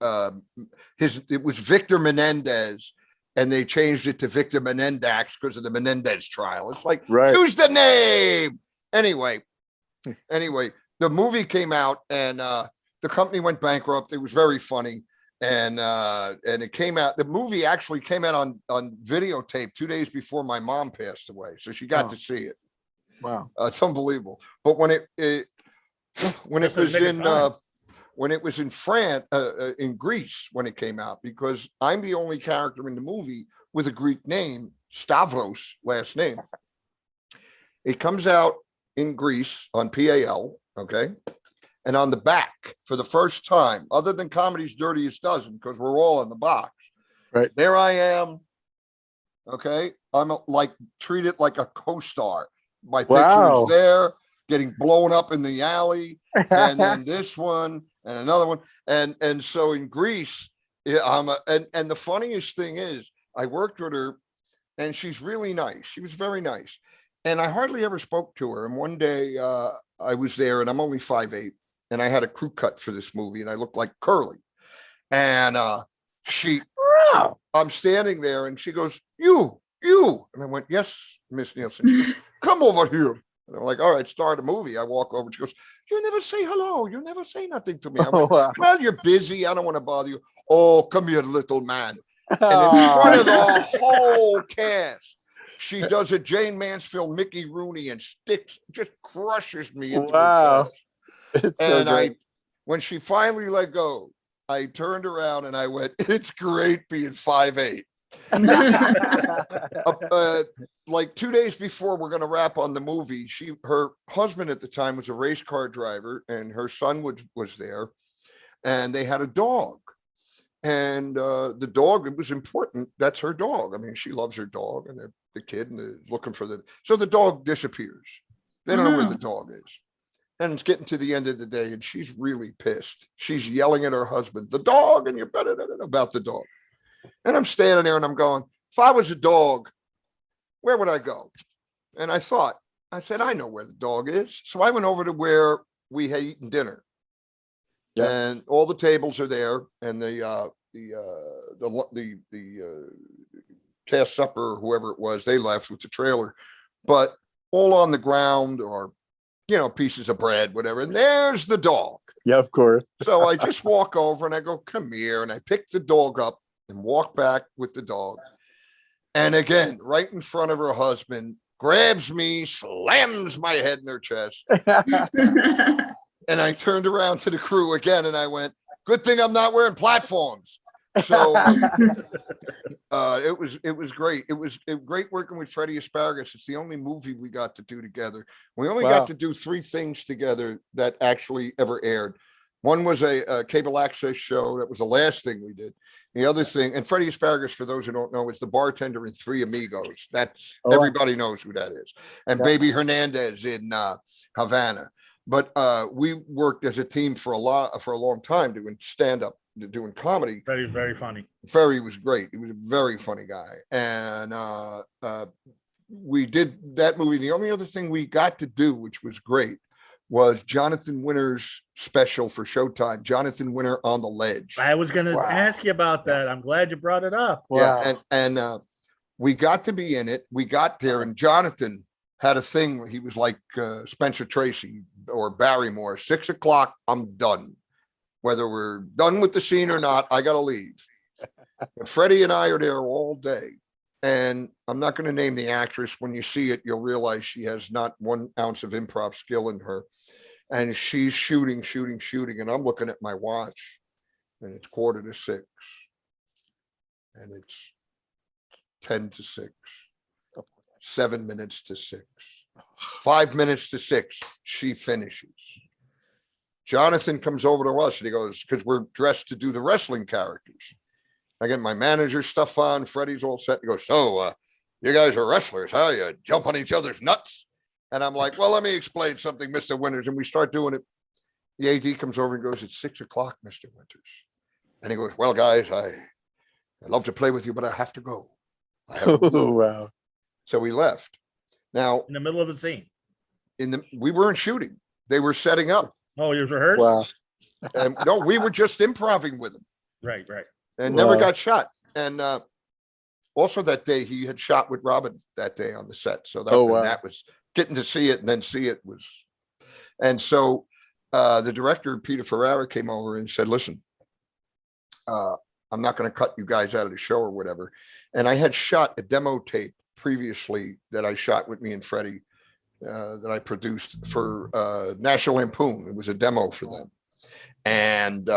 It was Victor Menendez, and they changed it to Victor Menendez because of the Menendez trial. It's like, choose the name. Anyway, the movie came out, and the company went bankrupt. It was very funny, and it came out. The movie actually came out on videotape 2 days before my mom passed away, so she got to see it. Wow, it's unbelievable. But when it was in France, in Greece, when it came out, because I'm the only character in the movie with a Greek name, Stavros, last name. It comes out in Greece on PAL, okay? And on the back, for the first time, other than Comedy's Dirtiest Dozen, because we're all in the box. Right. There I am, okay? I'm treated like a co-star. My picture is there, getting blown up in the alley, and then this one, and another one. And so in Greece, and the funniest thing is, I worked with her, and she's really nice. She was very nice. And I hardly ever spoke to her. And one day I was there, and I'm only 5'8", and I had a crew cut for this movie, and I looked like Curly. And I'm standing there, and she goes, you. And I went, yes, Miss Nielsen. She goes, come over here. And I'm like, all right, start a movie. I walk over. She goes, you never say hello. You never say nothing to me. I went, well, you're busy. I don't want to bother you. Oh, come here, little man. And in front of the whole cast, she does a Jane Mansfield, Mickey Rooney, and just crushes me into her chest. And when she finally let go, I turned around and I went, it's great being 5'8". Like 2 days before we're going to wrap on the movie, her husband at the time was a race car driver, and her son was there, and they had a dog. And the dog, it was important. That's her dog. I mean, she loves her dog, and the kid and looking for so the dog disappears. They don't know where the dog is. And it's getting to the end of the day, and she's really pissed. She's yelling at her husband, the dog, and you're better about the dog. And I'm standing there and I'm going, if I was a dog, where would I go? And I said, I know where the dog is. So I went over to where we had eaten dinner. Yeah. And all the tables are there, and the cast supper, or whoever it was, they left with the trailer, but all on the ground or, pieces of bread, whatever. And there's the dog. Yeah, of course. So I just walk over and I go, come here. And I pick the dog up and walk back with the dog. And again, right in front of her husband, grabs me, slams my head in her chest. And I turned around to the crew again and I went, good thing I'm not wearing platforms. So it was great. It was great working with Freddie Asparagus. It's the only movie we got to do together. We only got to do 3 things together that actually ever aired. One was a cable access show. That was the last thing we did. The other thing, and Freddie Asparagus, for those who don't know, is the bartender in Three Amigos. That's everybody knows who that is. And Baby Hernandez in Havana. But we worked as a team for a long time doing stand-up, doing comedy. Very, very funny. Ferry was great. He was a very funny guy. And we did that movie. The only other thing we got to do, which was great, was Jonathan Winter's special for Showtime, Jonathan Winter on the Ledge. I was going to ask you about that. I'm glad you brought it up. Yeah, and we got to be in it. We got there, and Jonathan had a thing where he was like Spencer Tracy or Barrymore. 6 o'clock, I'm done. Whether we're done with the scene or not, I got to leave. And Freddie and I are there all day. And I'm not going to name the actress. When you see it, you'll realize she has not 1 ounce of improv skill in her. And she's shooting. And I'm looking at my watch, and it's 5:45. And it's 5:50. 7 minutes to 6. 5 minutes to 6, she finishes. Jonathan comes over to us and he goes, because we're dressed to do the wrestling characters. I get my manager stuff on. Freddie's all set. He goes, so you guys are wrestlers, huh? You jump on each other's nuts? And I'm like, well, let me explain something, Mr. Winters. And we start doing it. The AD comes over and goes, it's 6 o'clock, Mr. Winters. And he goes, well, guys, I love to play with you, but I have to go. Oh, wow. So we left. Now, In the middle of the scene. we weren't shooting. They were setting up. Oh, you rehearsed? Wow. And no, we were just improvising with him. Right. And never got shot. And also that day, he had shot with Robin that day on the set. So that was getting to see it and then see it was. And so the director, Peter Ferrara, came over and said, listen, I'm not going to cut you guys out of the show or whatever. And I had shot a demo tape previously that I shot with me and Freddie that I produced for National Lampoon. It was a demo for them. And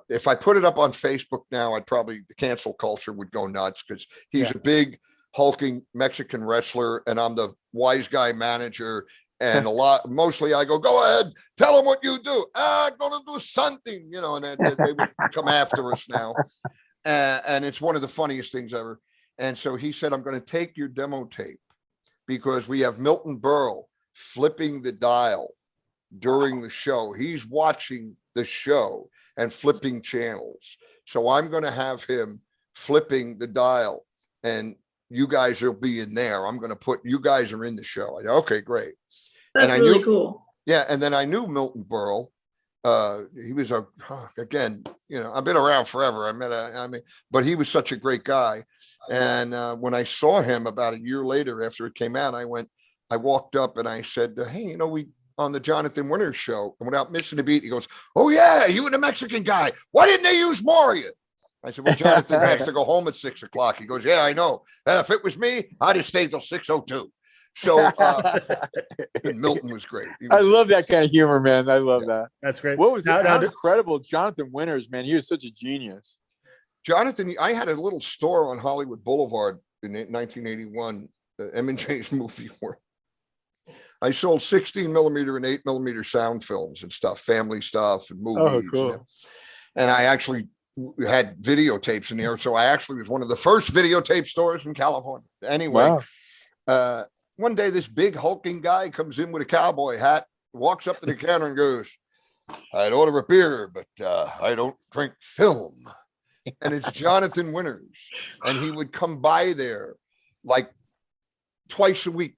if I put it up on Facebook now, the cancel culture would go nuts because he's a big hulking Mexican wrestler and I'm the wise guy manager. And mostly I go ahead, tell them what you do. I'm going to do something, and they would come after us now. And it's one of the funniest things ever. And so he said, I'm going to take your demo tape because we have Milton Berle flipping the dial during the show. He's watching the show and flipping channels. So I'm going to have him flipping the dial and you guys will be in there. I'm going to put, you guys are in the show. I go, okay, great. That's really cool. Yeah. And then I knew Milton Berle. He was again, I've been around forever. But he was such a great guy. And when I saw him about a year later after it came out, I walked up and I said, hey, we on the Jonathan Winters show. And without missing a beat, he goes, oh yeah, you and the Mexican guy. Why didn't they use more of you? I said, well, Jonathan has to go home at 6 o'clock. He goes, yeah, I know. If it was me, I'd have stayed till 6:02. So Milton was great. I love that kind of humor, man. I love that. That's great. What was incredible? Jonathan Winters, man. He was such a genius. Jonathan, I had a little store on Hollywood Boulevard in 1981, the M&J's movie where I sold 16 millimeter and 8 millimeter sound films and stuff, family stuff and movies. Oh, cool. And I actually had videotapes in there. So I actually was one of the first videotape stores in California. Anyway, one day this big hulking guy comes in with a cowboy hat, walks up to the counter and goes, I'd order a beer, but I don't drink film. And it's Jonathan Winters. And he would come by there like twice a week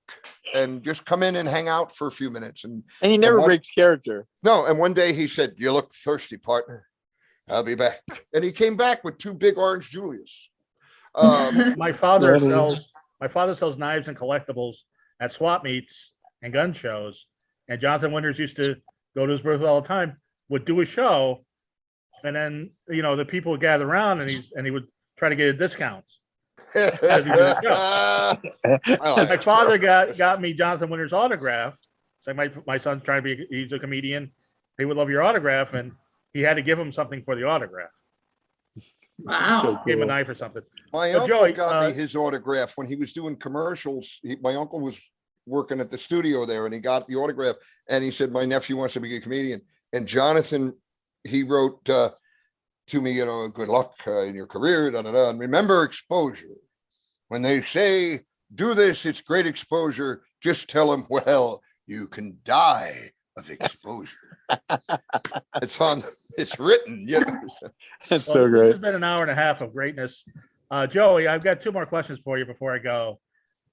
and just come in and hang out for a few minutes. And he never breaks character. No. And one day he said, you look thirsty, partner. I'll be back. And he came back with 2 big orange Julius. My father sells knives and collectibles at swap meets and gun shows. And Jonathan Winters used to go to his booth all the time, would do a show. And then, the people would gather around and he would try to get a discount. My father got me Jonathan Winters' autograph. It's like my son's trying to he's a comedian. He would love your autograph. And he had to give him something for the autograph. Wow. So gave him a knife or something. My uncle got me his autograph when he was doing commercials. My uncle was working at the studio there and he got the autograph and he said, my nephew wants to be a comedian. And Jonathan, he wrote to me, good luck in your career, and remember exposure. When they say do this, it's great exposure. Just tell them, well, you can die of exposure. It's written. That's so great. This has been an hour and a half of greatness. Joey, I've got two more questions for you before I go.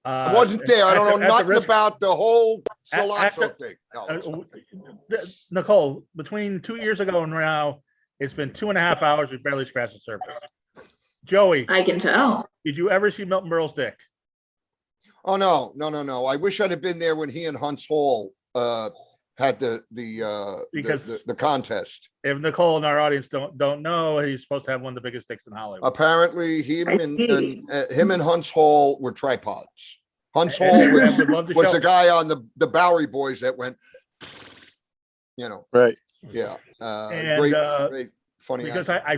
I wasn't there. I don't know nothing about the whole Cilantro thing. No, Nicole, between 2 years ago and now, it's been 2.5 hours. We've barely scratched the surface. Joey, I can tell. Did you ever see Milton Berle's dick? Oh no. I wish I'd have been there when he and Hunts Hall had the contest. If Nicole in our audience don't know, he's supposed to have one of the biggest dicks in Hollywood. Apparently, him and Hunts Hall were tripods. Hunts Hall was the guy on the Bowery Boys that went, Right. Yeah. Great, funny. Because I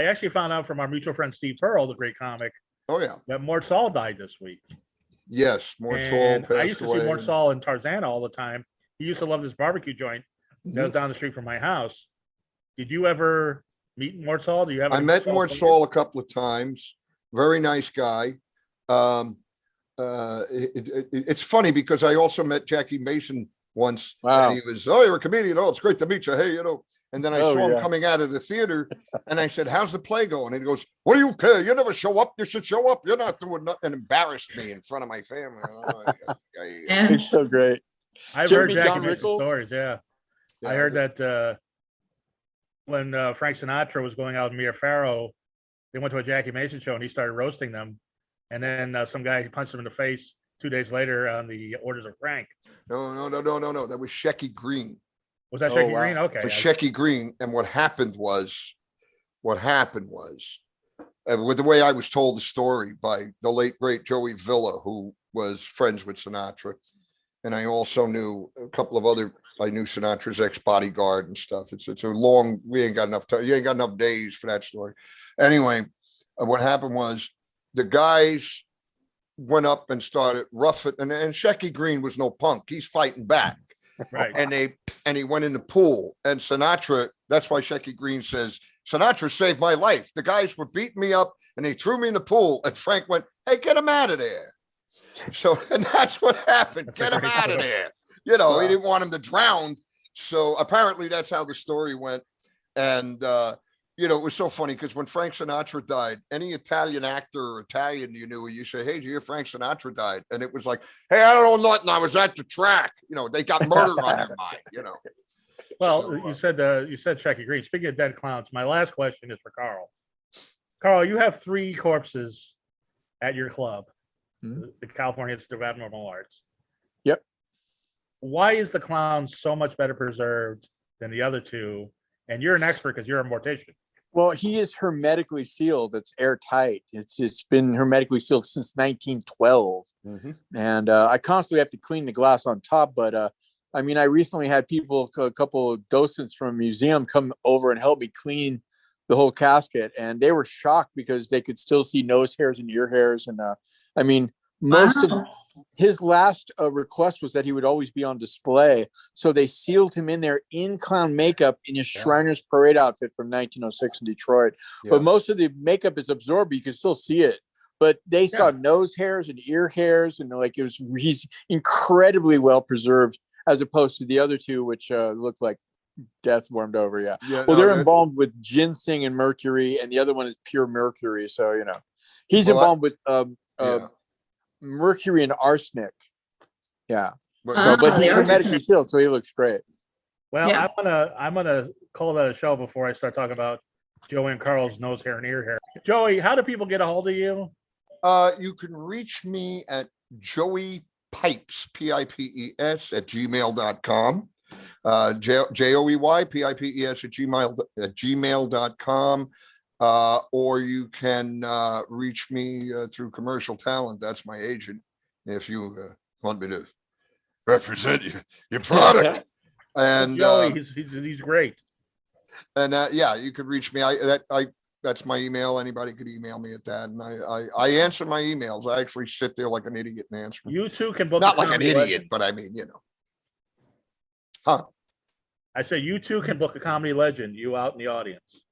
actually found out from our mutual friend Steve Pearl, the great comic. Oh yeah. That Mort Saul died this week. Yes, Mort Saul passed away. I used to see Mort Saul in Tarzana all the time. He used to love this barbecue joint that was down the street from my house. Did you ever meet Mort Saul? I met Mort Saul a couple of times. Very nice guy. It's funny because I also met Jackie Mason once. Wow. And he was, you're a comedian. Oh, it's great to meet you. Hey, And then I saw him coming out of the theater, and I said, how's the play going? And he goes, what do you care? You never show up. You should show up. You're not doing nothing. And embarrassed me in front of my family. He's so great. I've heard Jackie Mason stories, yeah. I heard that when Frank Sinatra was going out with Mia Farrow, they went to a Jackie Mason show, and he started roasting them. And then some guy punched him in the face 2 days later on the orders of Frank. No. That was Shecky Green. Was that Shecky Green? Okay. It was Shecky Green. And what happened was, with the way I was told the story by the late, great Joey Villa, who was friends with Sinatra. And I also knew a couple of I knew Sinatra's ex-bodyguard and stuff. It's a long, we ain't got enough time. You ain't got enough days for that story. Anyway, what happened was the guys went up and started roughing, and Shecky Green was no punk. He's fighting back. Right. And he went in the pool, and Sinatra, that's why Shecky Green says, Sinatra saved my life. The guys were beating me up and they threw me in the pool, and Frank went, hey, get him out of there. So, and that's what happened. Get him out of there. He didn't want him to drown. So apparently that's how the story went. And, it was so funny because when Frank Sinatra died, any Italian actor or Italian you knew, you say, hey, did you hear Frank Sinatra died? And it was like, hey, I don't know nothing. I was at the track. They got murder on their mind, Well, so, you said Shecky Green. Speaking of dead clowns, my last question is for Carl. Carl, you have 3 corpses at your club, the California Institute of Abnormal Arts. Yep. Why is the clown so much better preserved than the other 2? And you're an expert because you're a mortician. Well, he is hermetically sealed. It's airtight. It's been hermetically sealed since 1912. And I constantly have to clean the glass on top. But I recently had a couple of docents from a museum come over and help me clean the whole casket. And they were shocked because they could still see nose hairs and ear hairs. And most of his last request was that he would always be on display. So they sealed him in there in clown makeup in his Shriners Parade outfit from 1906 in Detroit. Yeah. But most of the makeup is absorbed. You can still see it. But they saw nose hairs and ear hairs. And he's incredibly well preserved as opposed to the other 2, which looked like death warmed over. They're embalmed with ginseng and mercury. And the other one is pure mercury. So, he's embalmed with mercury and arsenic. But he's hermetically sealed, so he looks great. Well, I'm gonna call that a show before I start talking about Joey and Carl's nose hair and ear hair. Joey, how do people get a hold of you? You can reach me at Joey Pipes, Pipes at gmail.com. JoeyPipes at gmail.com. Or you can reach me through Commercial Talent. That's my agent. If you want me to represent your product. And Joey, he's great. And you could reach me. That's my email. Anybody could email me at that. And I answer my emails. I actually sit there like an idiot and answer them. You too can book. Not like an idiot, but I say you two can book a comedy legend, you out in the audience.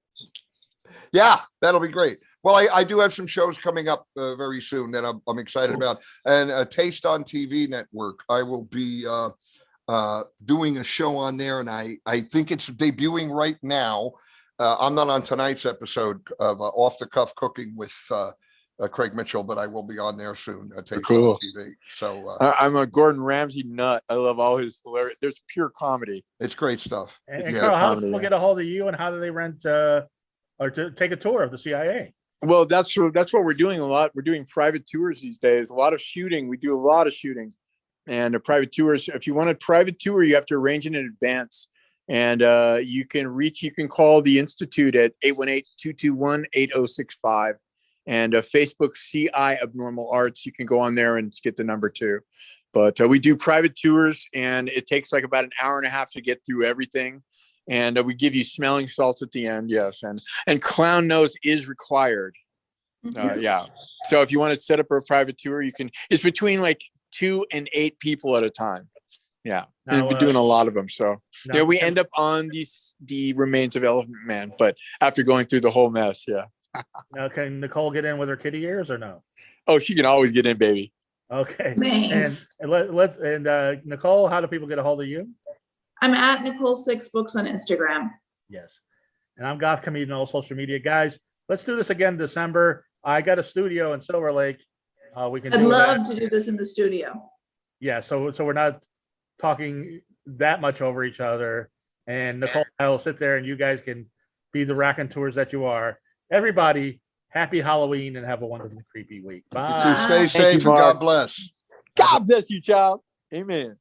Yeah, that'll be great. Well, I do have some shows coming up very soon that I'm excited about. And Taste on TV Network, I will be doing a show on there, and I think it's debuting right now. I'm not on tonight's episode of Off the Cuff Cooking with Craig Mitchell, but I will be on there soon. Taste on TV. So I'm a Gordon Ramsay nut. I love all his hilarious. There's pure comedy. It's great stuff. And Carl, how do people get a hold of you, and how do they rent or to take a tour of the CIA? Well, that's what we're doing a lot. We're doing private tours these days. A lot of shooting. We do a lot of shooting, and private tours. If you want a private tour, you have to arrange it in advance. And you can call the Institute at 818-221-8065, and Facebook CI Abnormal Arts. You can go on there and get the number too. But we do private tours, and it takes like about an hour and a half to get through everything. And we give you smelling salts at the end. Yes. And clown nose is required. Yeah. So if you want to set up a private tour, you can, it's between like 2 and 8 people at a time. Yeah. And we're doing a lot of them. So yeah, we end up on the remains of Elephant Man, but after going through the whole mess. Yeah. Now, can Nicole get in with her kitty ears or no? Oh, she can always get in, baby. Okay. Thanks. And Nicole, how do people get a hold of you? I'm at Nicole6Books on Instagram. Yes. And I'm Goth Comedian on all social media. Guys, let's do this again in December. I got a studio in Silver Lake. I'd love to do this in the studio. Yeah, so we're not talking that much over each other. And Nicole and I will sit there, and you guys can be the raconteurs that you are. Everybody, happy Halloween, and have a wonderfully creepy week. Bye. Stay safe and God bless. God bless you, child. Amen.